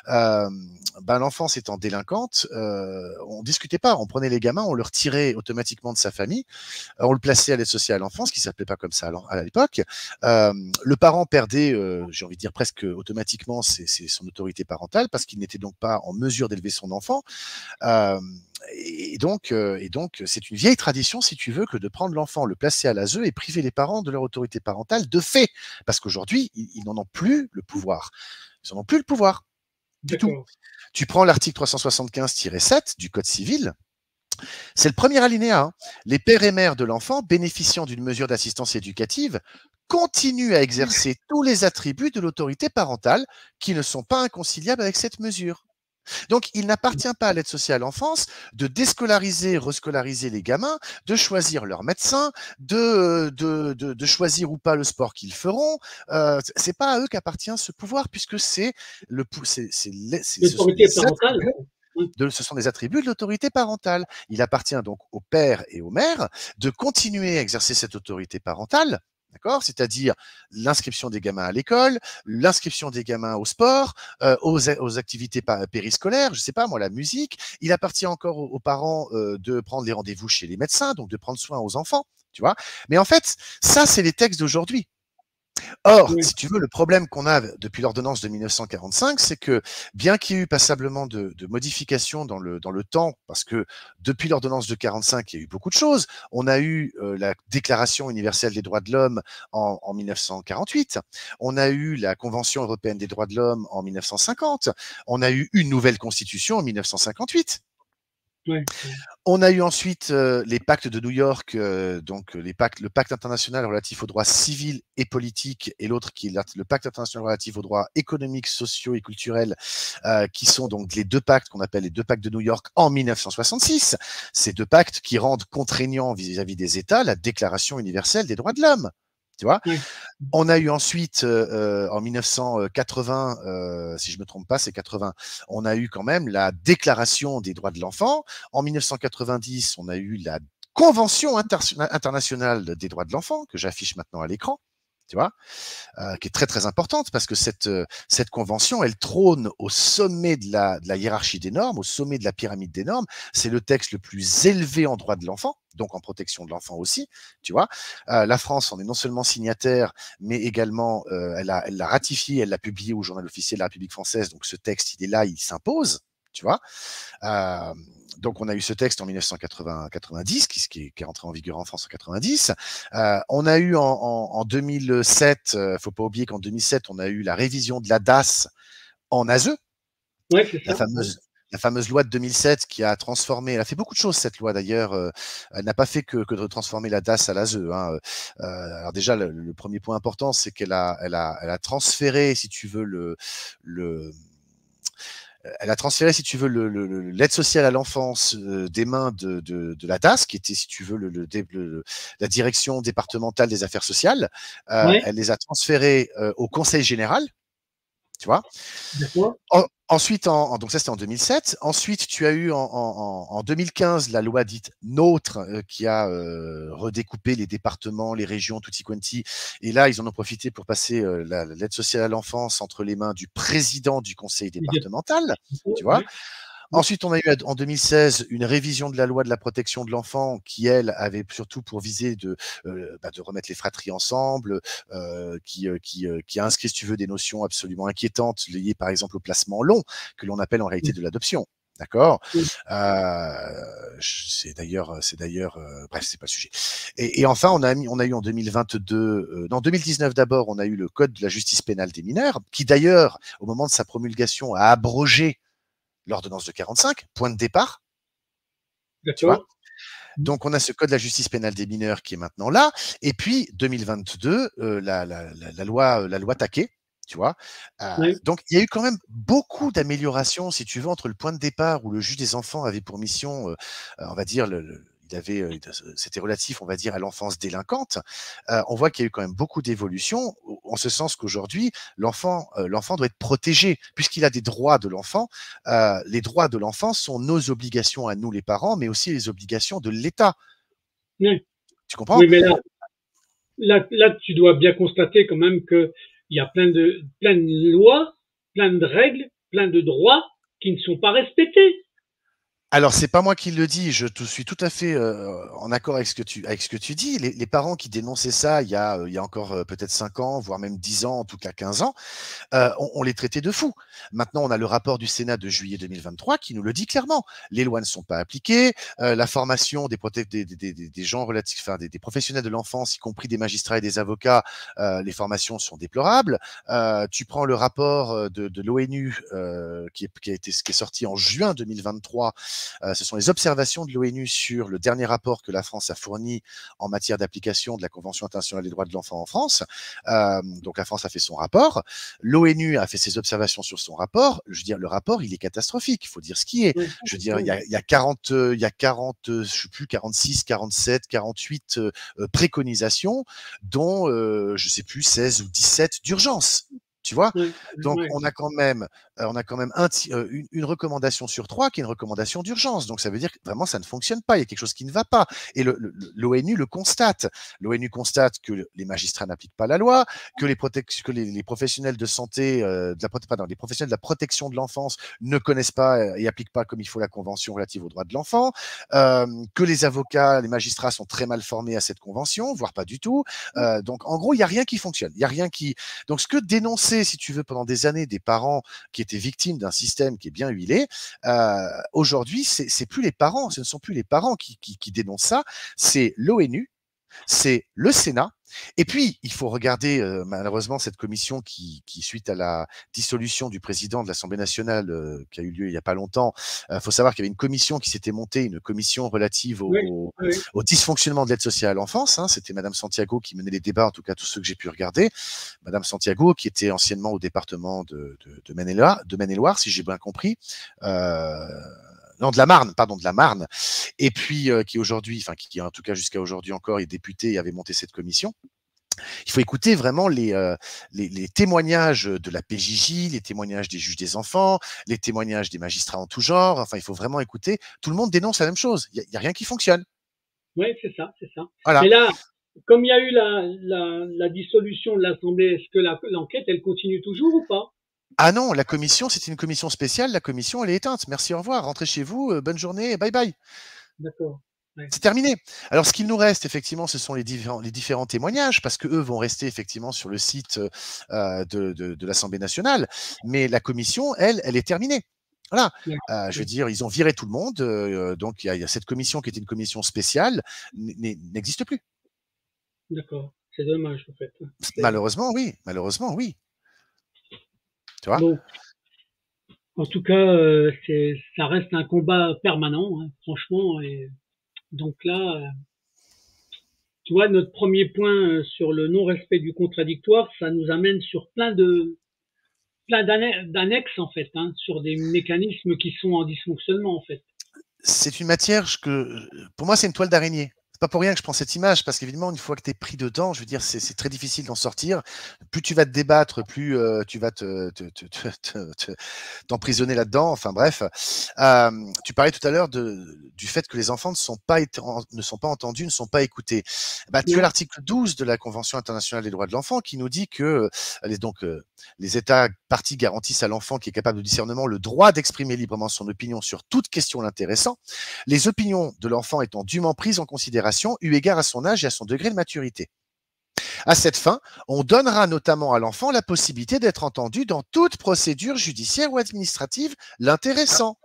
l'enfance étant délinquante, on discutait pas, on prenait les gamins, on le retirait automatiquement de sa famille, on le plaçait à l'aide sociale à l'enfance, qui s'appelait pas comme ça à l'époque. Le parent perdait, j'ai envie de dire presque automatiquement, son autorité parentale parce qu'il n'était donc pas en mesure d'élever son enfant. Et donc, c'est une vieille tradition, si tu veux, que de prendre l'enfant, le placer à l'ASE et priver les parents de leur autorité parentale de fait. Parce qu'aujourd'hui, ils n'en ont plus le pouvoir. Ils n'en ont plus le pouvoir du tout. D'accord. Tu prends l'article 375-7 du Code civil, c'est le premier alinéa. Hein. Les pères et mères de l'enfant bénéficiant d'une mesure d'assistance éducative continuent à exercer tous les attributs de l'autorité parentale qui ne sont pas inconciliables avec cette mesure. Donc, il n'appartient pas à l'aide sociale à l'enfance de déscolariser, rescolariser les gamins, de choisir leur médecin, de choisir ou pas le sport qu'ils feront. C'est pas à eux qu'appartient ce pouvoir, puisque ce sont L'autorité des parentale, attributs oui, ce sont des attributs de l'autorité parentale. Il appartient donc au père et aux mères de continuer à exercer cette autorité parentale. D'accord. C'est-à-dire l'inscription des gamins à l'école, l'inscription des gamins au sport, aux activités périscolaires, je sais pas moi, la musique. Il appartient encore aux parents de prendre les rendez-vous chez les médecins, donc de prendre soin aux enfants, tu vois. Mais en fait, ça, c'est les textes d'aujourd'hui. Or, Oui, si tu veux, le problème qu'on a depuis l'ordonnance de 1945, c'est que bien qu'il y ait eu passablement de modifications dans le temps, parce que depuis l'ordonnance de 45, il y a eu beaucoup de choses. On a eu la Déclaration universelle des droits de l'homme en 1948. On a eu la Convention européenne des droits de l'homme en 1950. On a eu une nouvelle constitution en 1958. oui, On a eu ensuite les pactes de New York, donc le pacte international relatif aux droits civils et politiques, et l'autre qui est le pacte international relatif aux droits économiques, sociaux et culturels, qui sont donc les deux pactes qu'on appelle les deux pactes de New York en 1966. Ces deux pactes qui rendent contraignant vis-à-vis des États la Déclaration universelle des droits de l'homme. Tu vois, oui, on a eu ensuite, en 1980, si je me trompe pas, c'est 80, on a eu quand même la Déclaration des droits de l'enfant. En 1990, on a eu la Convention internationale des droits de l'enfant, que j'affiche maintenant à l'écran, tu vois, qui est très très importante parce que cette convention, elle trône au sommet de la hiérarchie des normes, au sommet de la pyramide des normes. C'est le texte le plus élevé en droit de l'enfant, donc en protection de l'enfant aussi, tu vois. La France en est non seulement signataire, mais également elle l'a ratifié, elle l'a publié au Journal officiel de la République française. Donc ce texte, il est là, il s'impose, tu vois. Euh, donc on a eu ce texte en 1990 qui est entré en vigueur en France en 90. On a eu en 2007, faut pas oublier qu'en 2007 on a eu la révision de la DAS en ASE, oui, c'est la ça. Oui. fameuse la fameuse loi de 2007 qui a transformé, elle a fait beaucoup de choses cette loi d'ailleurs, elle n'a pas fait que de transformer la DAS à l'ASE. Hein. Alors déjà le premier point important c'est elle a transféré si tu veux le elle a transféré, si tu veux, l'aide sociale à l'enfance des mains de la DAS, qui était, si tu veux, la direction départementale des affaires sociales. Ouais, Elle les a transférés au Conseil général, tu vois. d'accord. Ensuite, donc ça c'était en 2007. Ensuite, tu as eu en 2015 la loi dite NOTRe qui a redécoupé les départements, les régions, tutti quanti. Et là, ils en ont profité pour passer l'aide sociale à l'enfance entre les mains du président du conseil départemental, tu vois. Ouais, Ensuite, on a eu en 2016 une révision de la loi de la protection de l'enfant qui, elle, avait surtout pour viser de remettre les fratries ensemble, qui a inscrit, si tu veux, des notions absolument inquiétantes liées, par exemple, au placement long, que l'on appelle en réalité de l'adoption. D'accord. Bref, c'est pas le sujet. Et enfin, on a eu en 2022, non 2019 d'abord, on a eu le code de la justice pénale des mineurs, qui d'ailleurs, au moment de sa promulgation, a abrogé l'ordonnance de 45, point de départ, tu vois. d'accord. Donc, on a ce code de la justice pénale des mineurs qui est maintenant là. Et puis, 2022, la loi Taquet, tu vois. Oui, Donc, il y a eu quand même beaucoup d'améliorations, si tu veux, entre le point de départ où le juge des enfants avait pour mission, on va dire, c'était relatif, on va dire, à l'enfance délinquante. On voit qu'il y a eu quand même beaucoup d'évolutions, en ce sens qu'aujourd'hui, l'enfant doit être protégé, puisqu'il a des droits de l'enfant. Les droits de l'enfant sont nos obligations à nous, les parents, mais aussi les obligations de l'État. oui, Tu comprends? oui, mais là, tu dois bien constater quand même qu'il y a plein de lois, plein de règles, plein de droits qui ne sont pas respectés. Alors, c'est pas moi qui le dis, suis tout à fait en accord avec ce que tu dis. Les parents qui dénonçaient ça il y a encore peut-être 5 ans, voire même 10 ans, en tout cas 15 ans, on les traitait de fous. Maintenant, on a le rapport du Sénat de juillet 2023 qui nous le dit clairement. Les lois ne sont pas appliquées, la formation des gens relatifs, enfin des professionnels de l'enfance, y compris des magistrats et des avocats, les formations sont déplorables. Tu prends le rapport de l'ONU qui est sorti en juin 2023. Ce sont les observations de l'ONU sur le dernier rapport que la France a fourni en matière d'application de la Convention internationale des droits de l'enfant en France. Donc la France a fait son rapport. L'ONU a fait ses observations sur son rapport. Je veux dire, le rapport, il est catastrophique. Il faut dire ce qui est. Oui, Je veux dire, oui, il y a 40, je sais plus, 46, 47, 48 préconisations, dont, je sais plus, 16 ou 17 d'urgence. Tu vois? oui, Donc, oui, on a quand même on a quand même une recommandation sur 3 qui est une recommandation d'urgence. Donc ça veut dire que vraiment ça ne fonctionne pas, il y a quelque chose qui ne va pas. Et l'ONU le constate. L'ONU constate que les magistrats n'appliquent pas la loi, que les professionnels de santé, les professionnels de la protection de l'enfance ne connaissent pas et appliquent pas comme il faut la convention relative aux droits de l'enfant, que les avocats, les magistrats sont très mal formés à cette convention, voire pas du tout. Donc en gros, il y a rien qui fonctionne. Il y a rien qui. Donc ce que dénonçaient, si tu veux, pendant des années des parents qui étaient victimes d'un système qui est bien huilé, aujourd'hui, c'est plus les parents, ce ne sont plus les parents qui dénoncent ça, c'est l'ONU, c'est le Sénat. Et puis, il faut regarder malheureusement cette commission qui, suite à la dissolution du président de l'Assemblée nationale qui a eu lieu il n'y a pas longtemps, faut savoir qu'il y avait une commission qui s'était montée, une commission relative au dysfonctionnement de l'aide sociale à l'enfance. Hein. C'était Madame Santiago qui menait les débats, en tout cas tous ceux que j'ai pu regarder. Madame Santiago, qui était anciennement au département de Maine-et-Loire, si j'ai bien compris. Non, de la Marne, pardon, de la Marne, et puis qui aujourd'hui, enfin qui en tout cas jusqu'à aujourd'hui encore est député et avait monté cette commission. Il faut écouter vraiment les témoignages de la PJJ, les témoignages des juges des enfants, les témoignages des magistrats en tout genre. Enfin, il faut vraiment écouter. Tout le monde dénonce la même chose. Il y a rien qui fonctionne. Oui, c'est ça, c'est ça. Voilà. Mais là, comme il y a eu la dissolution de l'Assemblée, est-ce que l'enquête, elle continue toujours ou pas? Ah non, la commission, c'était une commission spéciale. La commission, elle est éteinte. Merci, au revoir. Rentrez chez vous. Bonne journée. Bye bye. D'accord. Ouais. C'est terminé. Alors, ce qu'il nous reste, effectivement, ce sont les différents témoignages, parce que eux vont rester effectivement sur le site de l'Assemblée nationale. Mais la commission, elle est terminée. Voilà. Je veux dire, ils ont viré tout le monde. Donc, il y a cette commission qui était une commission spéciale, n'existe plus. D'accord. C'est dommage, en fait. Malheureusement, oui. Malheureusement, oui. Tu vois? Bon. En tout cas, ça reste un combat permanent, hein, franchement. Et donc là, tu vois, notre premier point sur le non-respect du contradictoire, ça nous amène sur plein d'annexes en fait, hein, sur des mécanismes qui sont en dysfonctionnement en fait. C'est une matière pour moi, c'est une toile d'araignée. C'est pas pour rien que je prends cette image, parce qu'évidemment, une fois que tu es pris dedans, je veux dire, c'est très difficile d'en sortir. Plus tu vas te débattre, plus tu vas t'emprisonner là-dedans. Enfin bref, tu parlais tout à l'heure du fait que les enfants ne sont pas entendus, ne sont pas écoutés. Tu as l'article 12 de la Convention internationale des droits de l'enfant qui nous dit que les États parties garantissent à l'enfant qui est capable de discernement le droit d'exprimer librement son opinion sur toute question l'intéressant, les opinions de l'enfant étant dûment prises en considération eu égard à son âge et à son degré de maturité. À cette fin, on donnera notamment à l'enfant la possibilité d'être entendu dans toute procédure judiciaire ou administrative l'intéressant,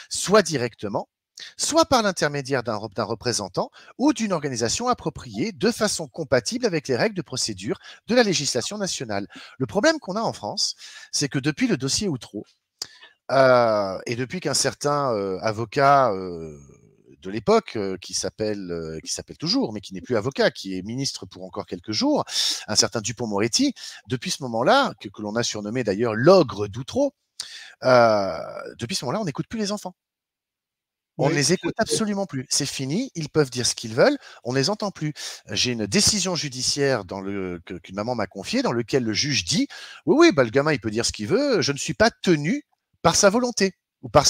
soit directement, soit par l'intermédiaire d'un représentant ou d'une organisation appropriée de façon compatible avec les règles de procédure de la législation nationale. Le problème qu'on a en France, c'est que depuis le dossier Outreau, et depuis qu'un certain avocat de l'époque, qui s'appelle toujours, mais qui n'est plus avocat, qui est ministre pour encore quelques jours, un certain Dupond-Moretti, depuis ce moment-là, que l'on a surnommé d'ailleurs l'ogre d'Outreau, depuis ce moment-là, on n'écoute plus les enfants. On ne les écoute absolument plus. C'est fini, ils peuvent dire ce qu'ils veulent, on ne les entend plus. J'ai une décision judiciaire qu'une maman m'a confiée, dans lequel le juge dit « Oui, le gamin, il peut dire ce qu'il veut, je ne suis pas tenu par sa volonté, ou par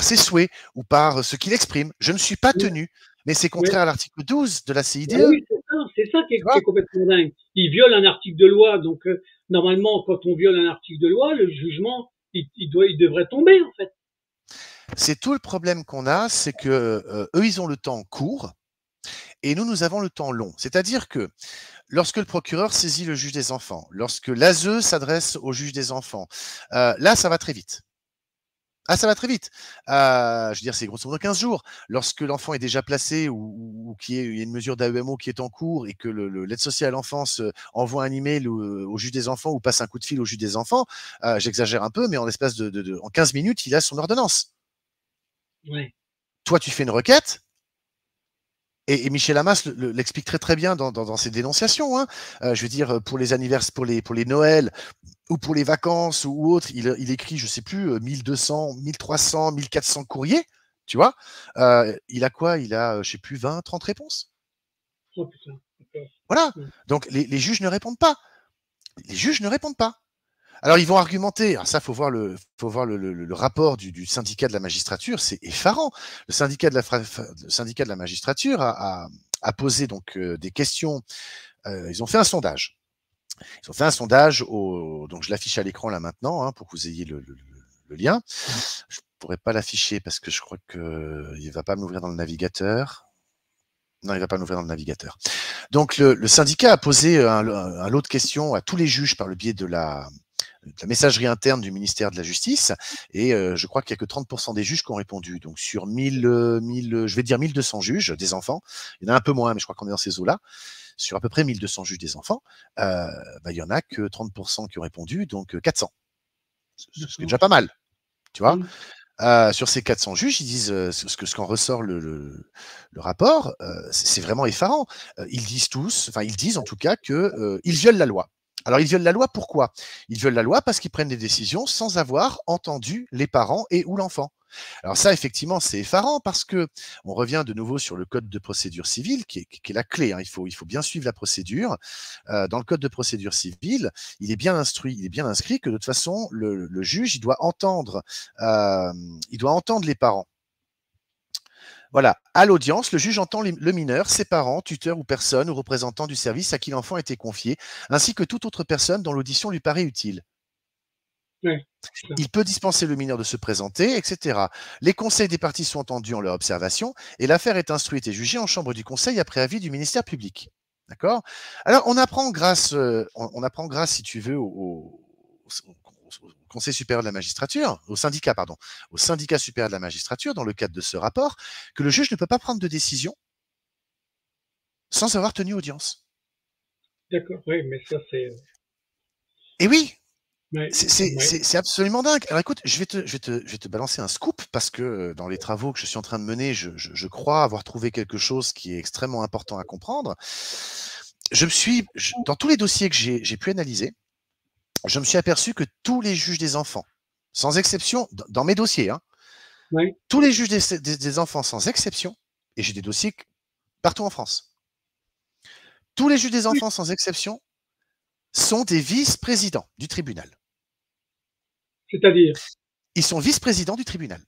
ses souhaits, ou par ce qu'il exprime. Je ne suis pas tenu. » Mais c'est contraire à l'article 12 de la CIDE. Oui, c'est ça qui est complètement dingue. Il viole un article de loi, donc normalement, quand on viole un article de loi, le jugement, il devrait tomber, en fait. C'est tout le problème qu'on a, c'est que eux, ils ont le temps court et nous avons le temps long. C'est-à-dire que lorsque le procureur saisit le juge des enfants, lorsque l'ASE s'adresse au juge des enfants, là, ça va très vite. Ah, ça va très vite. Je veux dire, c'est grosso modo 15 jours. Lorsque l'enfant est déjà placé ou qu'il y a une mesure d'AEMO qui est en cours et que l'aide sociale à l'enfance envoie un email au juge des enfants ou passe un coup de fil au juge des enfants, j'exagère un peu, mais en l'espace en 15 minutes, il a son ordonnance. Ouais. Toi, tu fais une requête, et Michel Hamas l'explique très bien dans ses dénonciations. Hein. Je veux dire, pour les anniversaires, pour les Noëls ou pour les vacances ou autres, il écrit, je sais plus, 1200, 1300, 1400 courriers. Tu vois, il a quoi? Il a, je sais plus, 20, 30 réponses. Oh, putain. Voilà. Donc les juges ne répondent pas. Les juges ne répondent pas. Alors, ils vont argumenter. Alors ça, faut voir le rapport du syndicat de la magistrature. C'est effarant. Le syndicat de la magistrature a posé donc des questions. Ils ont fait un sondage. Ils ont fait un sondage donc je l'affiche à l'écran là maintenant, hein, pour que vous ayez le lien. Je pourrais pas l'afficher parce que je crois que il va pas m'ouvrir dans le navigateur. Non, il va pas m'ouvrir dans le navigateur. Donc le syndicat a posé un lot de questions à tous les juges par le biais de la messagerie interne du ministère de la Justice, et je crois qu'il y a que 30% des juges qui ont répondu. Donc sur 1000, je vais dire 1200 juges des enfants, il y en a un peu moins, mais je crois qu'on est dans ces eaux-là. Sur à peu près 1200 juges des enfants, il y en a que 30% qui ont répondu, donc 400. Ce qui est déjà pas mal, tu vois. Sur ces 400 juges, ils disent ce qu'en ressort le rapport, c'est vraiment effarant. Ils disent en tout cas que ils violent la loi. Alors ils violent la loi pourquoi? Ils violent la loi parce qu'ils prennent des décisions sans avoir entendu les parents et ou l'enfant. Alors ça, effectivement, c'est effarant parce que on revient de nouveau sur le code de procédure civile qui est la clé, hein. Il faut bien suivre la procédure. Dans le code de procédure civile, il est bien inscrit que de toute façon, le juge, il doit entendre les parents. Voilà, à l'audience, le juge entend le mineur, ses parents, tuteurs ou personnes ou représentants du service à qui l'enfant a été confié, ainsi que toute autre personne dont l'audition lui paraît utile. Ouais. Il peut dispenser le mineur de se présenter, etc. Les conseils des parties sont entendus en leur observation et l'affaire est instruite et jugée en chambre du conseil après avis du ministère public. D'accord? Alors, on apprend grâce, si tu veux, au Conseil supérieur de la magistrature, au syndicat supérieur de la magistrature, dans le cadre de ce rapport, que le juge ne peut pas prendre de décision sans avoir tenu audience. D'accord, oui, mais ça c'est. Et oui, Ouais, c'est absolument dingue. Alors écoute, je vais te balancer un scoop parce que dans les travaux que je suis en train de mener, je crois avoir trouvé quelque chose qui est extrêmement important à comprendre. Dans tous les dossiers que j'ai pu analyser, je me suis aperçu que tous les juges des enfants, sans exception, dans mes dossiers, hein, ouais. tous les juges des enfants, sans exception, et j'ai des dossiers partout en France, tous les juges des enfants, sans exception, sont des vice-présidents du tribunal. C'est-à-dire? Ils sont vice-présidents du tribunal.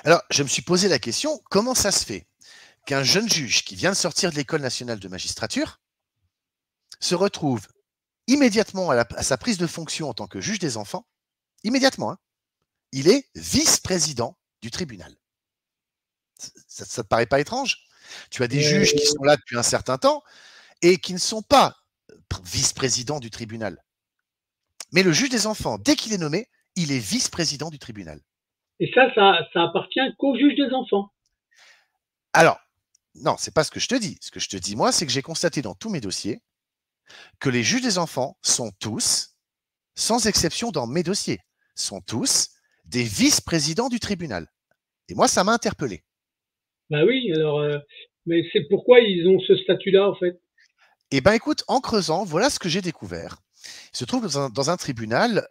Alors, je me suis posé la question, comment ça se fait qu'un jeune juge qui vient de sortir de l'École nationale de magistrature se retrouve immédiatement à sa prise de fonction en tant que juge des enfants, immédiatement, hein, il est vice-président du tribunal. Ça te paraît pas étrange? Tu as des juges qui sont là depuis un certain temps et qui ne sont pas vice-présidents du tribunal. Mais le juge des enfants, dès qu'il est nommé, il est vice-président du tribunal. Et ça appartient qu'au juge des enfants. Alors, non, c'est pas ce que je te dis. Ce que je te dis, moi, c'est que j'ai constaté dans tous mes dossiers que les juges des enfants sont tous, sans exception dans mes dossiers, sont tous des vice-présidents du tribunal. Et moi, ça m'a interpellé. Bah oui, alors, mais c'est pourquoi ils ont ce statut-là, en fait. Eh ben, écoute, en voilà ce que j'ai découvert. Il se trouve dans un tribunal,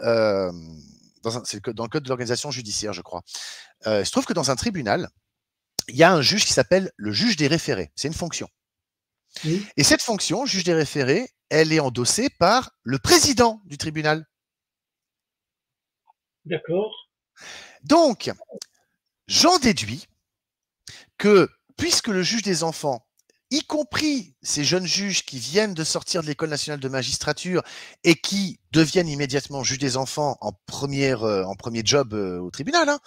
c'est dans le code de l'organisation judiciaire, je crois. Il se trouve que dans un tribunal, il y a un juge qui s'appelle le juge des référés. C'est une fonction. Et cette fonction, juge des référés, elle est endossée par le président du tribunal. D'accord. Donc, j'en déduis que, puisque le juge des enfants, y compris ces jeunes juges qui viennent de sortir de l'École nationale de magistrature et qui deviennent immédiatement juges des enfants en premier job au tribunal, hein,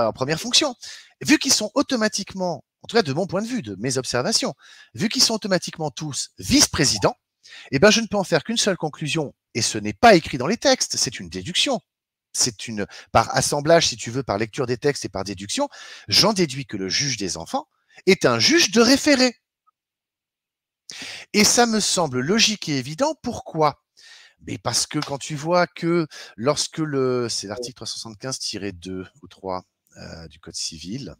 en première fonction, vu qu'ils sont automatiquement, en tout cas de mon point de vue, de mes observations, vu qu'ils sont automatiquement tous vice-présidents, eh ben je ne peux en faire qu'une seule conclusion, et ce n'est pas écrit dans les textes, c'est une déduction. Par assemblage, si tu veux, par lecture des textes et par déduction, j'en déduis que le juge des enfants est un juge de référé. Et ça me semble logique et évident. Pourquoi? Mais parce que quand tu vois que c'est l'article 375-2 ou 3 du Code civil,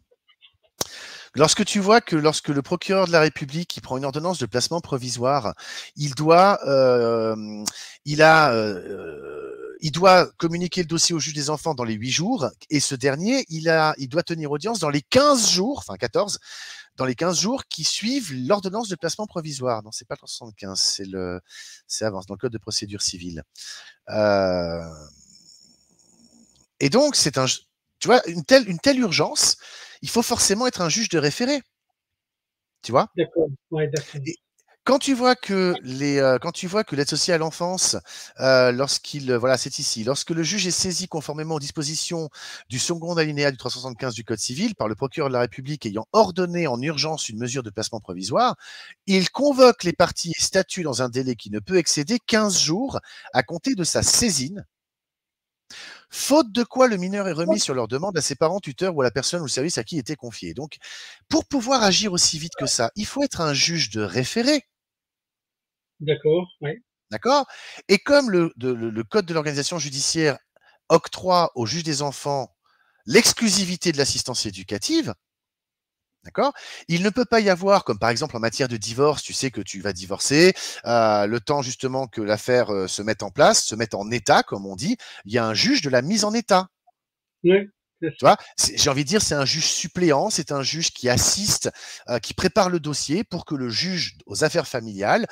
lorsque tu vois que lorsque le procureur de la République qui prend une ordonnance de placement provisoire, il il doit communiquer le dossier au juge des enfants dans les 8 jours, et ce dernier, il doit tenir audience dans les 15 jours, enfin 14, dans les 15 jours qui suivent l'ordonnance de placement provisoire. Non, c'est pas le 375, c'est avant, dans le code de procédure civile. Et donc, tu vois, une telle urgence, il faut forcément être un juge de référé. Tu vois? D'accord, ouais, d'accord. Et quand tu vois que l'aide sociale à l'enfance, voilà, c'est ici, lorsque le juge est saisi conformément aux dispositions du second alinéa du 375 du Code civil par le procureur de la République ayant ordonné en urgence une mesure de placement provisoire, il convoque les parties et statue dans un délai qui ne peut excéder 15 jours à compter de sa saisine, faute de quoi le mineur est remis sur leur demande à ses parents, tuteurs ou à la personne ou le service à qui il était confié. Donc, pour pouvoir agir aussi vite que ça, il faut être un juge de référé. D'accord, ouais. D'accord? Et comme le code de l'organisation judiciaire octroie au juge des enfants l'exclusivité de l'assistance éducative, d'accord? Il ne peut pas y avoir, comme par exemple en matière de divorce, tu sais que tu vas divorcer, le temps justement que l'affaire se mette en place, se mette en état, comme on dit, il y a un juge de la mise en état. Ouais, c'est Tu ça. vois, j'ai envie de dire, c'est un juge suppléant, c'est un juge qui assiste, qui prépare le dossier pour que le juge aux affaires familiales,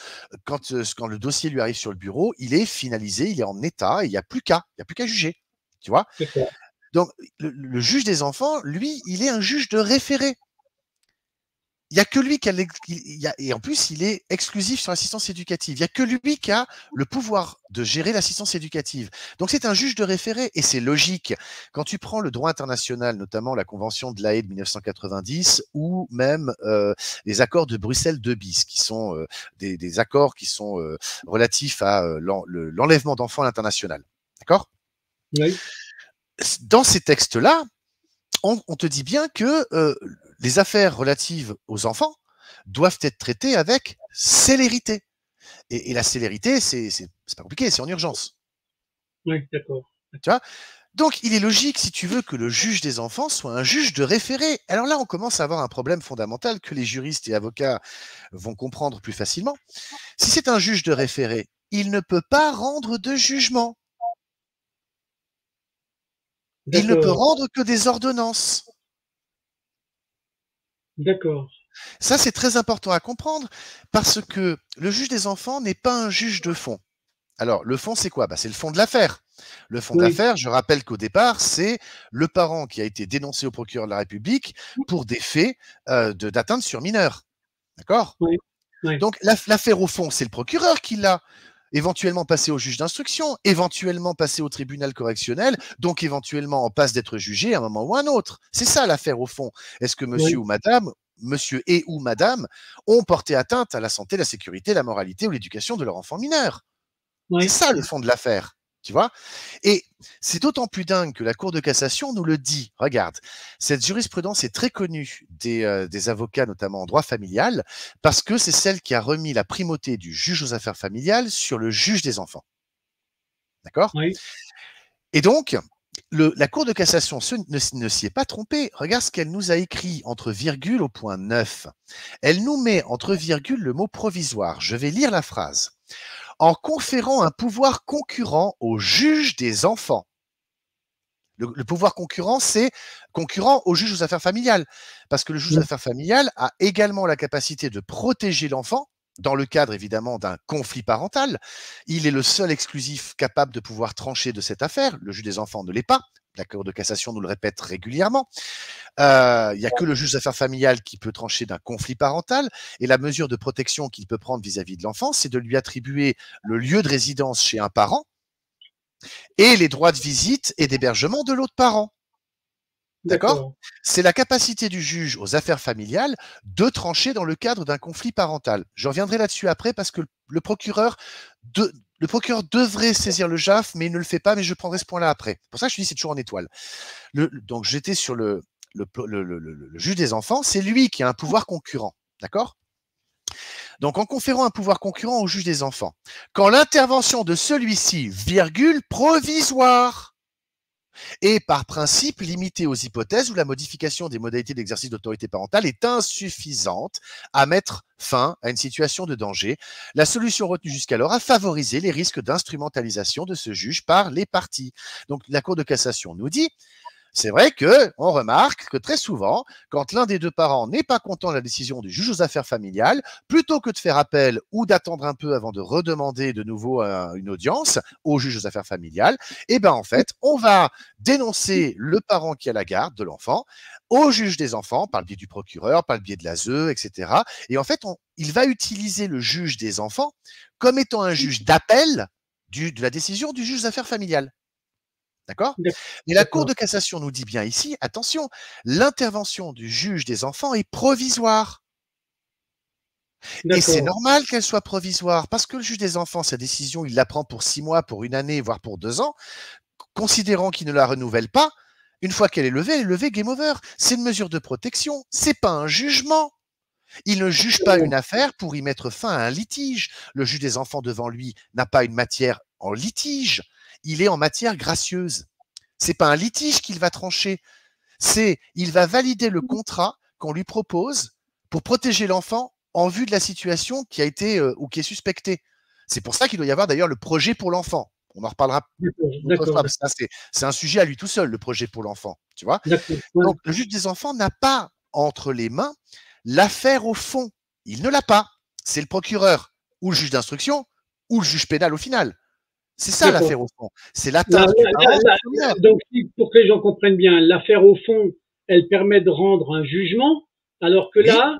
quand le dossier lui arrive sur le bureau, il est finalisé, il est en état et il n'y a plus qu'à juger. Tu vois? D'accord. Donc, le juge des enfants, lui, il est un juge de référé. Il y a que lui qui a et en plus, il est exclusif sur l'assistance éducative. Il y a que lui qui a le pouvoir de gérer l'assistance éducative. Donc, c'est un juge de référé et c'est logique. Quand tu prends le droit international, notamment la Convention de La Haye de 1990 ou même les accords de Bruxelles 2 bis, qui sont des accords qui sont relatifs à l'enlèvement d'enfants à l'international. D'accord? Oui, Dans ces textes-là, on te dit bien que les affaires relatives aux enfants doivent être traitées avec célérité. Et la célérité, c'est pas compliqué, c'est en urgence. oui, d'accord. Tu vois? Donc, il est logique, si tu veux, que le juge des enfants soit un juge de référé. Alors là, on commence à avoir un problème fondamental que les juristes et avocats vont comprendre plus facilement. Si c'est un juge de référé, il ne peut pas rendre de jugement. Il ne peut D'accord, rendre que des ordonnances. d'accord. Ça, c'est très important à comprendre parce que le juge des enfants n'est pas un juge de fond. Alors, le fond, c'est quoi? C'est le fond de l'affaire. Le fond de Oui, l'affaire, je rappelle qu'au départ, c'est le parent qui a été dénoncé au procureur de la République pour des faits d'atteinte sur mineur. D'accord? oui, oui, Donc, l'affaire au fond, c'est le procureur qui l'a éventuellement passé au juge d'instruction, éventuellement passé au tribunal correctionnel, donc éventuellement en passe d'être jugé à un moment ou à un autre. C'est ça l'affaire au fond. Est-ce que oui, monsieur et ou madame ont porté atteinte à la santé, la sécurité, la moralité ou l'éducation de leur enfant mineur? C'est oui, ça le fond de l'affaire, tu vois? Et c'est d'autant plus dingue que la Cour de cassation nous le dit. Regarde, cette jurisprudence est très connue des avocats, notamment en droit familial, parce que c'est celle qui a remis la primauté du juge aux affaires familiales sur le juge des enfants. D'accord? oui, Et donc, la Cour de cassation ne s'y est pas trompée. Regarde ce qu'elle nous a écrit entre virgule au point 9. Elle nous met entre virgule le mot provisoire. Je vais lire la phrase. En conférant un pouvoir concurrent au juge des enfants. Le pouvoir concurrent, c'est concurrent au juge aux affaires familiales. Parce que le juge aux oui, affaires familiales a également la capacité de protéger l'enfant, dans le cadre évidemment d'un conflit parental. Il est le seul exclusif capable de pouvoir trancher de cette affaire. Le juge des enfants ne l'est pas. La Cour de cassation nous le répète régulièrement. Il n'y a que le juge aux affaires familiales qui peut trancher d'un conflit parental. Et la mesure de protection qu'il peut prendre vis-à-vis de l'enfant, c'est de lui attribuer le lieu de résidence chez un parent et les droits de visite et d'hébergement de l'autre parent. D'accord? d'accord. C'est la capacité du juge aux affaires familiales de trancher dans le cadre d'un conflit parental. Je reviendrai là-dessus après parce que le procureur devrait saisir le JAF, mais il ne le fait pas, mais je prendrai ce point-là après. C'est pour ça que je te dis c'est toujours en étoile. Donc j'étais sur le juge des enfants, c'est lui qui a un pouvoir concurrent. D'accord? Donc en conférant un pouvoir concurrent au juge des enfants, quand l'intervention de celui-ci, virgule, provisoire, et par principe limité aux hypothèses où la modification des modalités d'exercice d'autorité parentale est insuffisante à mettre fin à une situation de danger. La solution retenue jusqu'alors a favorisé les risques d'instrumentalisation de ce juge par les parties. Donc la Cour de cassation nous dit, c'est vrai qu'on remarque que très souvent, quand l'un des deux parents n'est pas content de la décision du juge aux affaires familiales, plutôt que de faire appel ou d'attendre un peu avant de redemander de nouveau une audience au juge aux affaires familiales, eh ben en fait, on va dénoncer le parent qui a la garde de l'enfant au juge des enfants par le biais du procureur, par le biais de l'ASE, etc. Et en fait, il va utiliser le juge des enfants comme étant un juge d'appel de la décision du juge aux affaires familiales. D'accord? Et la Cour de cassation nous dit bien ici, attention, l'intervention du juge des enfants est provisoire. Et c'est normal qu'elle soit provisoire, parce que le juge des enfants, sa décision, il la prend pour 6 mois, pour 1 année, voire pour 2 ans, considérant qu'il ne la renouvelle pas. Une fois qu'elle est levée, elle est levée, game over. C'est une mesure de protection, c'est pas un jugement. Il ne juge pas une affaire pour y mettre fin à un litige. Le juge des enfants devant lui n'a pas une matière en litige, il est en matière gracieuse. C'est pas un litige qu'il va trancher, il va valider le contrat qu'on lui propose pour protéger l'enfant en vue de la situation qui a été ou qui est suspectée. C'est pour ça qu'il doit y avoir d'ailleurs le projet pour l'enfant. On en reparlera une autre fois, parce que c'est un sujet à lui tout seul, le projet pour l'enfant, tu vois. Donc le juge des enfants n'a pas entre les mains l'affaire au fond. Il ne l'a pas. C'est le procureur ou le juge d'instruction ou le juge pénal au final. C'est ça l'affaire au fond. C'est l'atteinte du parent. Donc, pour que les gens comprennent bien, l'affaire au fond, elle permet de rendre un jugement, alors que là,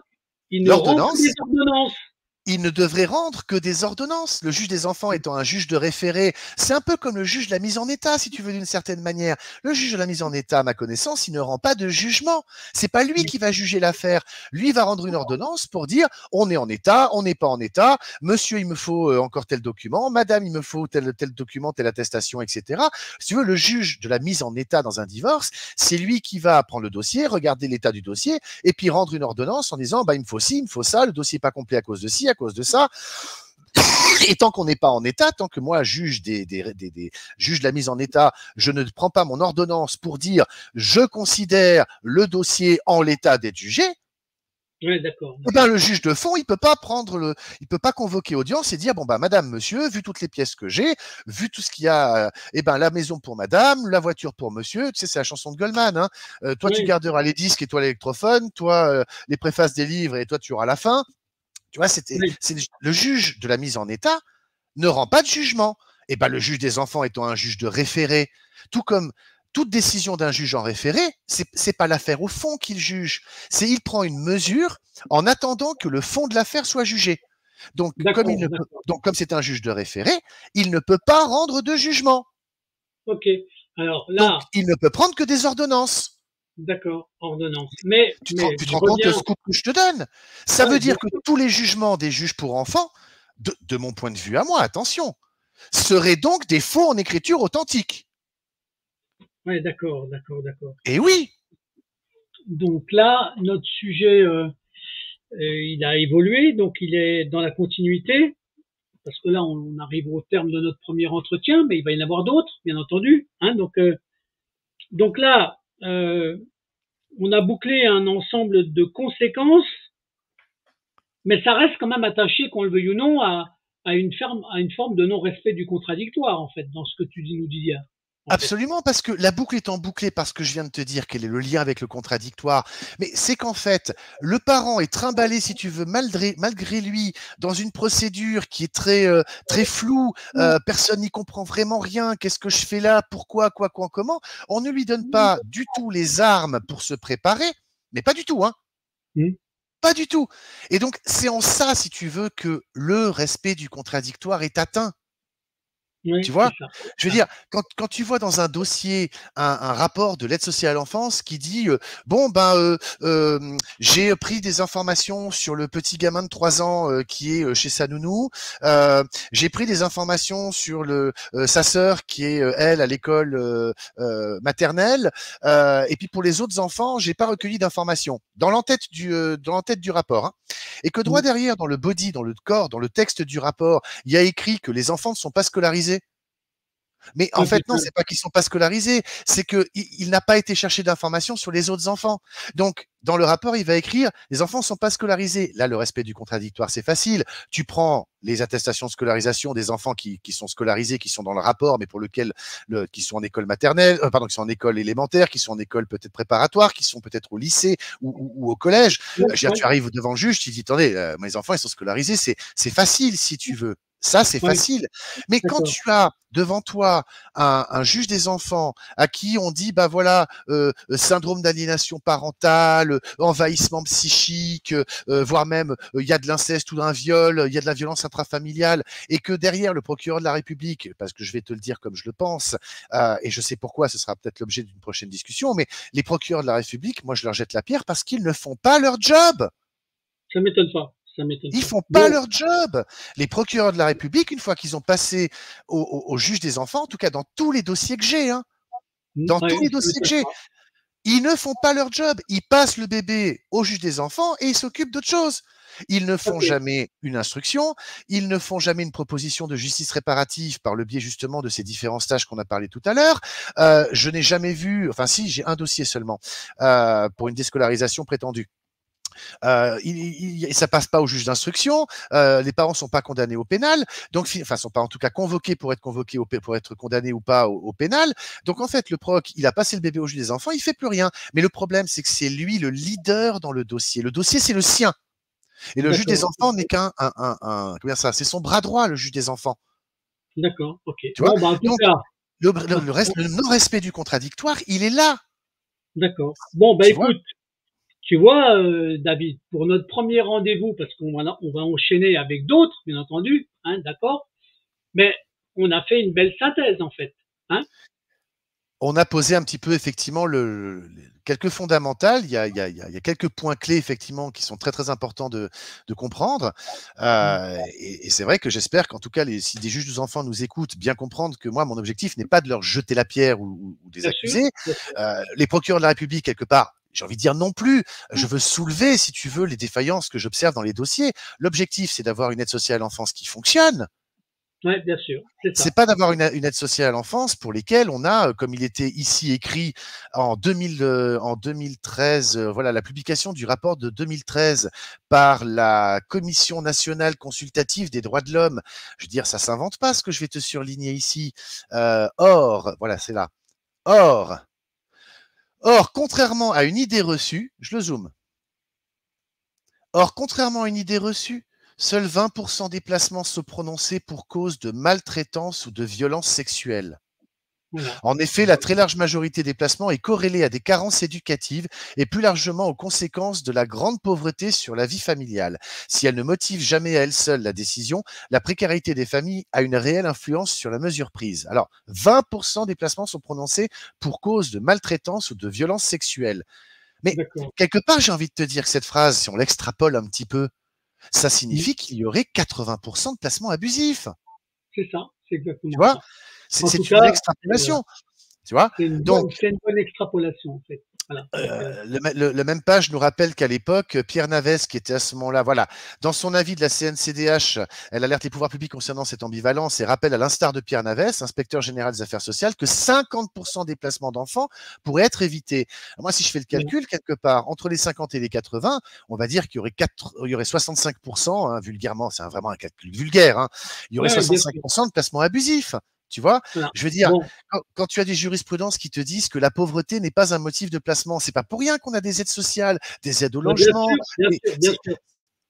il ne rend que des ordonnances. Il ne devrait rendre que des ordonnances. Le juge des enfants étant un juge de référé, c'est un peu comme le juge de la mise en état, si tu veux, d'une certaine manière. Le juge de la mise en état, à ma connaissance, il ne rend pas de jugement. C'est pas lui qui va juger l'affaire. Lui va rendre une ordonnance pour dire on est en état, on n'est pas en état. Monsieur, il me faut encore tel document. Madame, il me faut tel document, telle attestation, etc. Si tu veux, le juge de la mise en état dans un divorce, c'est lui qui va prendre le dossier, regarder l'état du dossier et puis rendre une ordonnance en disant bah il me faut ci, il me faut ça, le dossier n'est pas complet à cause de ci, à cause de ça. Et tant qu'on n'est pas en état, tant que moi, juge juge de la mise en état, je ne prends pas mon ordonnance pour dire je considère le dossier en l'état d'être jugé. Oui, d'accord. Eh ben, le juge de fond, il peut pas convoquer audience et dire bon bah madame, monsieur, vu toutes les pièces que j'ai, vu tout ce qu'il y a, eh ben la maison pour madame, la voiture pour monsieur, tu sais c'est la chanson de Goldman, hein. Toi tu garderas les disques et toi l'électrophone, toi les préfaces des livres et toi tu auras la fin. Tu vois, c'est le juge de la mise en état ne rend pas de jugement. Et ben le juge des enfants étant un juge de référé, tout comme toute décision d'un juge en référé, c'est pas l'affaire au fond qu'il juge, c'est il prend une mesure en attendant que le fond de l'affaire soit jugé. Donc comme c'est un juge de référé, il ne peut pas rendre de jugement. Ok. Alors là, donc il ne peut prendre que des ordonnances. D'accord, ordonnance. Mais tu te rends compte de ce coup que je te donne? Ça veut dire que tous les jugements des juges pour enfants, de mon point de vue à moi, attention, seraient donc des faux en écriture authentique. Oui, d'accord. Et oui. Donc là, notre sujet, il a évolué, donc il est dans la continuité, parce que là, on arrive au terme de notre premier entretien, mais il va y en avoir d'autres, bien entendu. Hein, donc là, on a bouclé un ensemble de conséquences, mais ça reste quand même attaché, qu'on le veuille ou non, à une forme de non-respect du contradictoire, en fait, dans ce que tu nous dis hier. Absolument, parce que la boucle étant bouclée parce que je viens de te dire quel est le lien avec le contradictoire, mais c'est qu'en fait, le parent est trimballé, si tu veux, malgré lui, dans une procédure qui est très floue, personne n'y comprend vraiment rien, qu'est-ce que je fais là, pourquoi, quoi, comment, on ne lui donne pas du tout les armes pour se préparer, mais pas du tout, hein. Pas du tout. Et donc, c'est en ça, si tu veux, que le respect du contradictoire est atteint. Oui, tu vois, je veux dire, quand tu vois dans un dossier un rapport de l'aide sociale à l'enfance qui dit bon ben j'ai pris des informations sur le petit gamin de 3 ans qui est chez sa nounou, j'ai pris des informations sur sa sœur qui est elle à l'école maternelle, et puis pour les autres enfants j'ai pas recueilli d'informations dans l'entête du rapport, hein. Et que droit derrière, dans le body, dans le corps, dans le texte du rapport, il y a écrit que les enfants ne sont pas scolarisés. Mais en Ouais, fait, puis non, c'est pas qu'ils sont pas scolarisés, c'est qu'il n'a pas été chercher d'informations sur les autres enfants. Donc, dans le rapport, il va écrire: les enfants sont pas scolarisés. Là, le respect du contradictoire, c'est facile. Tu prends les attestations de scolarisation des enfants qui sont scolarisés, qui sont dans le rapport, mais pour lequel qui sont en école maternelle, pardon, qui sont en école élémentaire, qui sont en école peut-être préparatoire, qui sont peut-être au lycée ou au collège. ouais, Je veux dire, ouais, tu arrives devant le juge, tu dis: attendez, mes enfants, ils sont scolarisés. C'est facile si tu veux. Ça, c'est ouais, facile. Mais quand d'accord. tu as devant toi un juge des enfants à qui on dit, bah voilà, syndrome d'aliénation parentale, envahissement psychique, voire même il y a de l'inceste ou un viol, il y a de la violence intrafamiliale, et que derrière le procureur de la République, parce que je vais te le dire comme je le pense, et je sais pourquoi, ce sera peut-être l'objet d'une prochaine discussion, mais les procureurs de la République, moi je leur jette la pierre parce qu'ils ne font pas leur job. Ça m'étonne pas. Ça m'étonne Ils pas. font pas Bon, leur job. Les procureurs de la République, une fois qu'ils ont passé au juge des enfants, en tout cas dans tous les dossiers que j'ai, hein, dans tous ouais, les ça dossiers que m'étonne j'ai, pas. ils ne font pas leur job. Ils passent le bébé au juge des enfants et ils s'occupent d'autre chose. Ils ne font Ok. jamais une instruction, ils ne font jamais une proposition de justice réparative par le biais justement de ces différents stages qu'on a parlé tout à l'heure. Je n'ai jamais vu, enfin si, j'ai un dossier seulement pour une déscolarisation prétendue. Ça passe pas au juge d'instruction, les parents sont pas condamnés au pénal, donc enfin sont pas en tout cas convoqués pour être convoqués pour être condamnés ou pas au pénal. Donc en fait le proc, il a passé le bébé au juge des enfants, il fait plus rien. Mais le problème c'est que c'est lui le leader dans le dossier. Le dossier c'est le sien et le juge des D'accord. enfants n'est qu'un comment ça, c'est son bras droit le juge des enfants. D'accord. Ok. Tu vois? Bon, bah, en tout Donc cas, le non-respect du contradictoire, il est là, d'accord. Bon, bah, tu vois? écoute, tu vois, David, pour notre premier rendez-vous, parce on va enchaîner avec d'autres, bien entendu, hein, d'accord, mais on a fait une belle synthèse, en fait, hein. On a posé un petit peu effectivement quelques fondamentales. Il y a quelques points clés effectivement qui sont très très importants de comprendre. Et c'est vrai que j'espère qu'en tout cas, si des juges des enfants nous écoutent, bien comprendre que moi, mon objectif n'est pas de leur jeter la pierre ou des Bien sûr, accuser. bien sûr. Les procureurs de la République, quelque part, j'ai envie de dire non plus. Je veux soulever, si tu veux, les défaillances que j'observe dans les dossiers. L'objectif, c'est d'avoir une aide sociale à l'enfance qui fonctionne. Ouais, bien sûr, c'est C'est ça. pas d'avoir une aide sociale à l'enfance pour lesquelles on a, comme il était ici écrit en 2013, voilà, la publication du rapport de 2013 par la Commission nationale consultative des droits de l'homme. Je veux dire, ça s'invente pas ce que je vais te surligner ici. Or, voilà, c'est là. Or, contrairement à une idée reçue, je le zoome. Or, contrairement à une idée reçue, seuls 20% des placements se prononçaient pour cause de maltraitance ou de violence sexuelle. Voilà. En effet, la très large majorité des placements est corrélée à des carences éducatives et plus largement aux conséquences de la grande pauvreté sur la vie familiale. Si elle ne motive jamais à elle seule la décision, la précarité des familles a une réelle influence sur la mesure prise. Alors, 20% des placements sont prononcés pour cause de maltraitance ou de violence sexuelle. Mais D'accord. quelque part, j'ai envie de te dire que cette phrase, si on l'extrapole un petit peu, ça Mm. signifie qu'il y aurait 80% de placements abusifs. C'est ça, c'est Tu exactement vois? ça. C'est En tout c'est une cas, extrapolation, tu vois? Donc, c'est une bonne extrapolation, en fait. Voilà. Donc, Le même page nous rappelle qu'à l'époque, Pierre Navès, qui était à ce moment-là, voilà, dans son avis de la CNCDH, elle alerte les pouvoirs publics concernant cette ambivalence et rappelle, à l'instar de Pierre Navès, inspecteur général des affaires sociales, que 50% des placements d'enfants pourraient être évités. Alors moi, si je fais le voilà. calcul, quelque part, entre les 50 et les 80, on va dire qu'il y aurait 65%, hein, vulgairement, c'est vraiment un calcul vulgaire, hein, il y aurait Ouais, bien sûr. 65% de placements abusifs. Tu vois, Voilà. je veux dire, Bon, quand tu as des jurisprudences qui te disent que la pauvreté n'est pas un motif de placement, c'est pas pour rien qu'on a des aides sociales, des aides au bah, bien logement. sûr, bien Et sûr, bien sûr.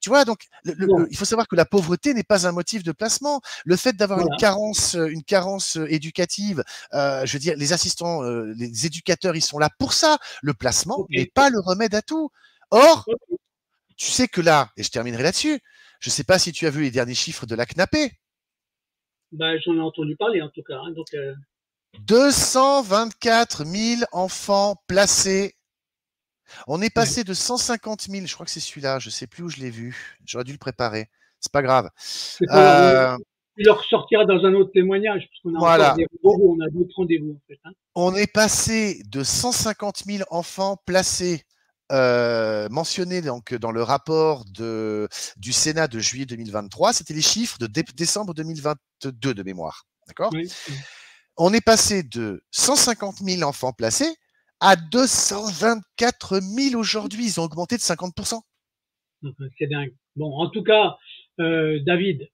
tu vois, donc Bon, il faut savoir que la pauvreté n'est pas un motif de placement. Le fait d'avoir voilà. une carence éducative, je veux dire, les assistants, les éducateurs, ils sont là pour ça. Le placement Ok. n'est pas le remède à tout. Or, Ok. tu sais que là, et je terminerai là-dessus, je ne sais pas si tu as vu les derniers chiffres de la CNAPE, Bah, j'en ai entendu parler, en tout cas, hein. Donc, 224 000 enfants placés. On est ouais. passé de 150 000, je crois que c'est celui-là, je sais plus où je l'ai vu, j'aurais dû le préparer, c'est pas grave. C'est pas grave. Euh, Il leur sortira dans un autre témoignage, parce qu'on a encore voilà, des rendez-vous, on a d'autres rendez-vous, en fait, hein. on est passé de 150 000 enfants placés mentionnés donc dans le rapport du Sénat de juillet 2023, c'était les chiffres de décembre 2022 de mémoire, d'accord? Oui. On est passé de 150 000 enfants placés à 224 000 aujourd'hui. Ils ont augmenté de 50%. C'est dingue. Bon, en tout cas, David,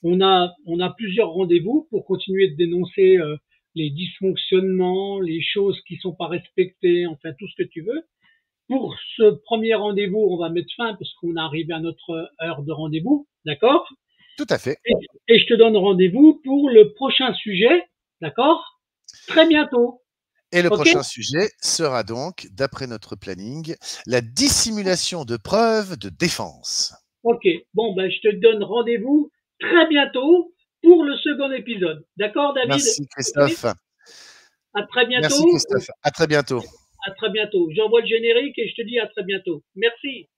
on a plusieurs rendez-vous pour continuer de dénoncer les dysfonctionnements, les choses qui sont pas respectées, enfin tout ce que tu veux. Pour ce premier rendez-vous, on va mettre fin parce qu'on est arrivé à notre heure de rendez-vous, d'accord? Tout à fait. Et je te donne rendez-vous pour le prochain sujet, d'accord? Très bientôt. Et le Ok? prochain sujet sera donc, d'après notre planning, la dissimulation de preuves de défense. Ok. Bon, ben, je te donne rendez-vous très bientôt pour le second épisode. D'accord, David? Merci Ok. Christophe. À très Merci bientôt. Christophe. À très bientôt. À très bientôt. J'envoie le générique et je te dis à très bientôt. Merci.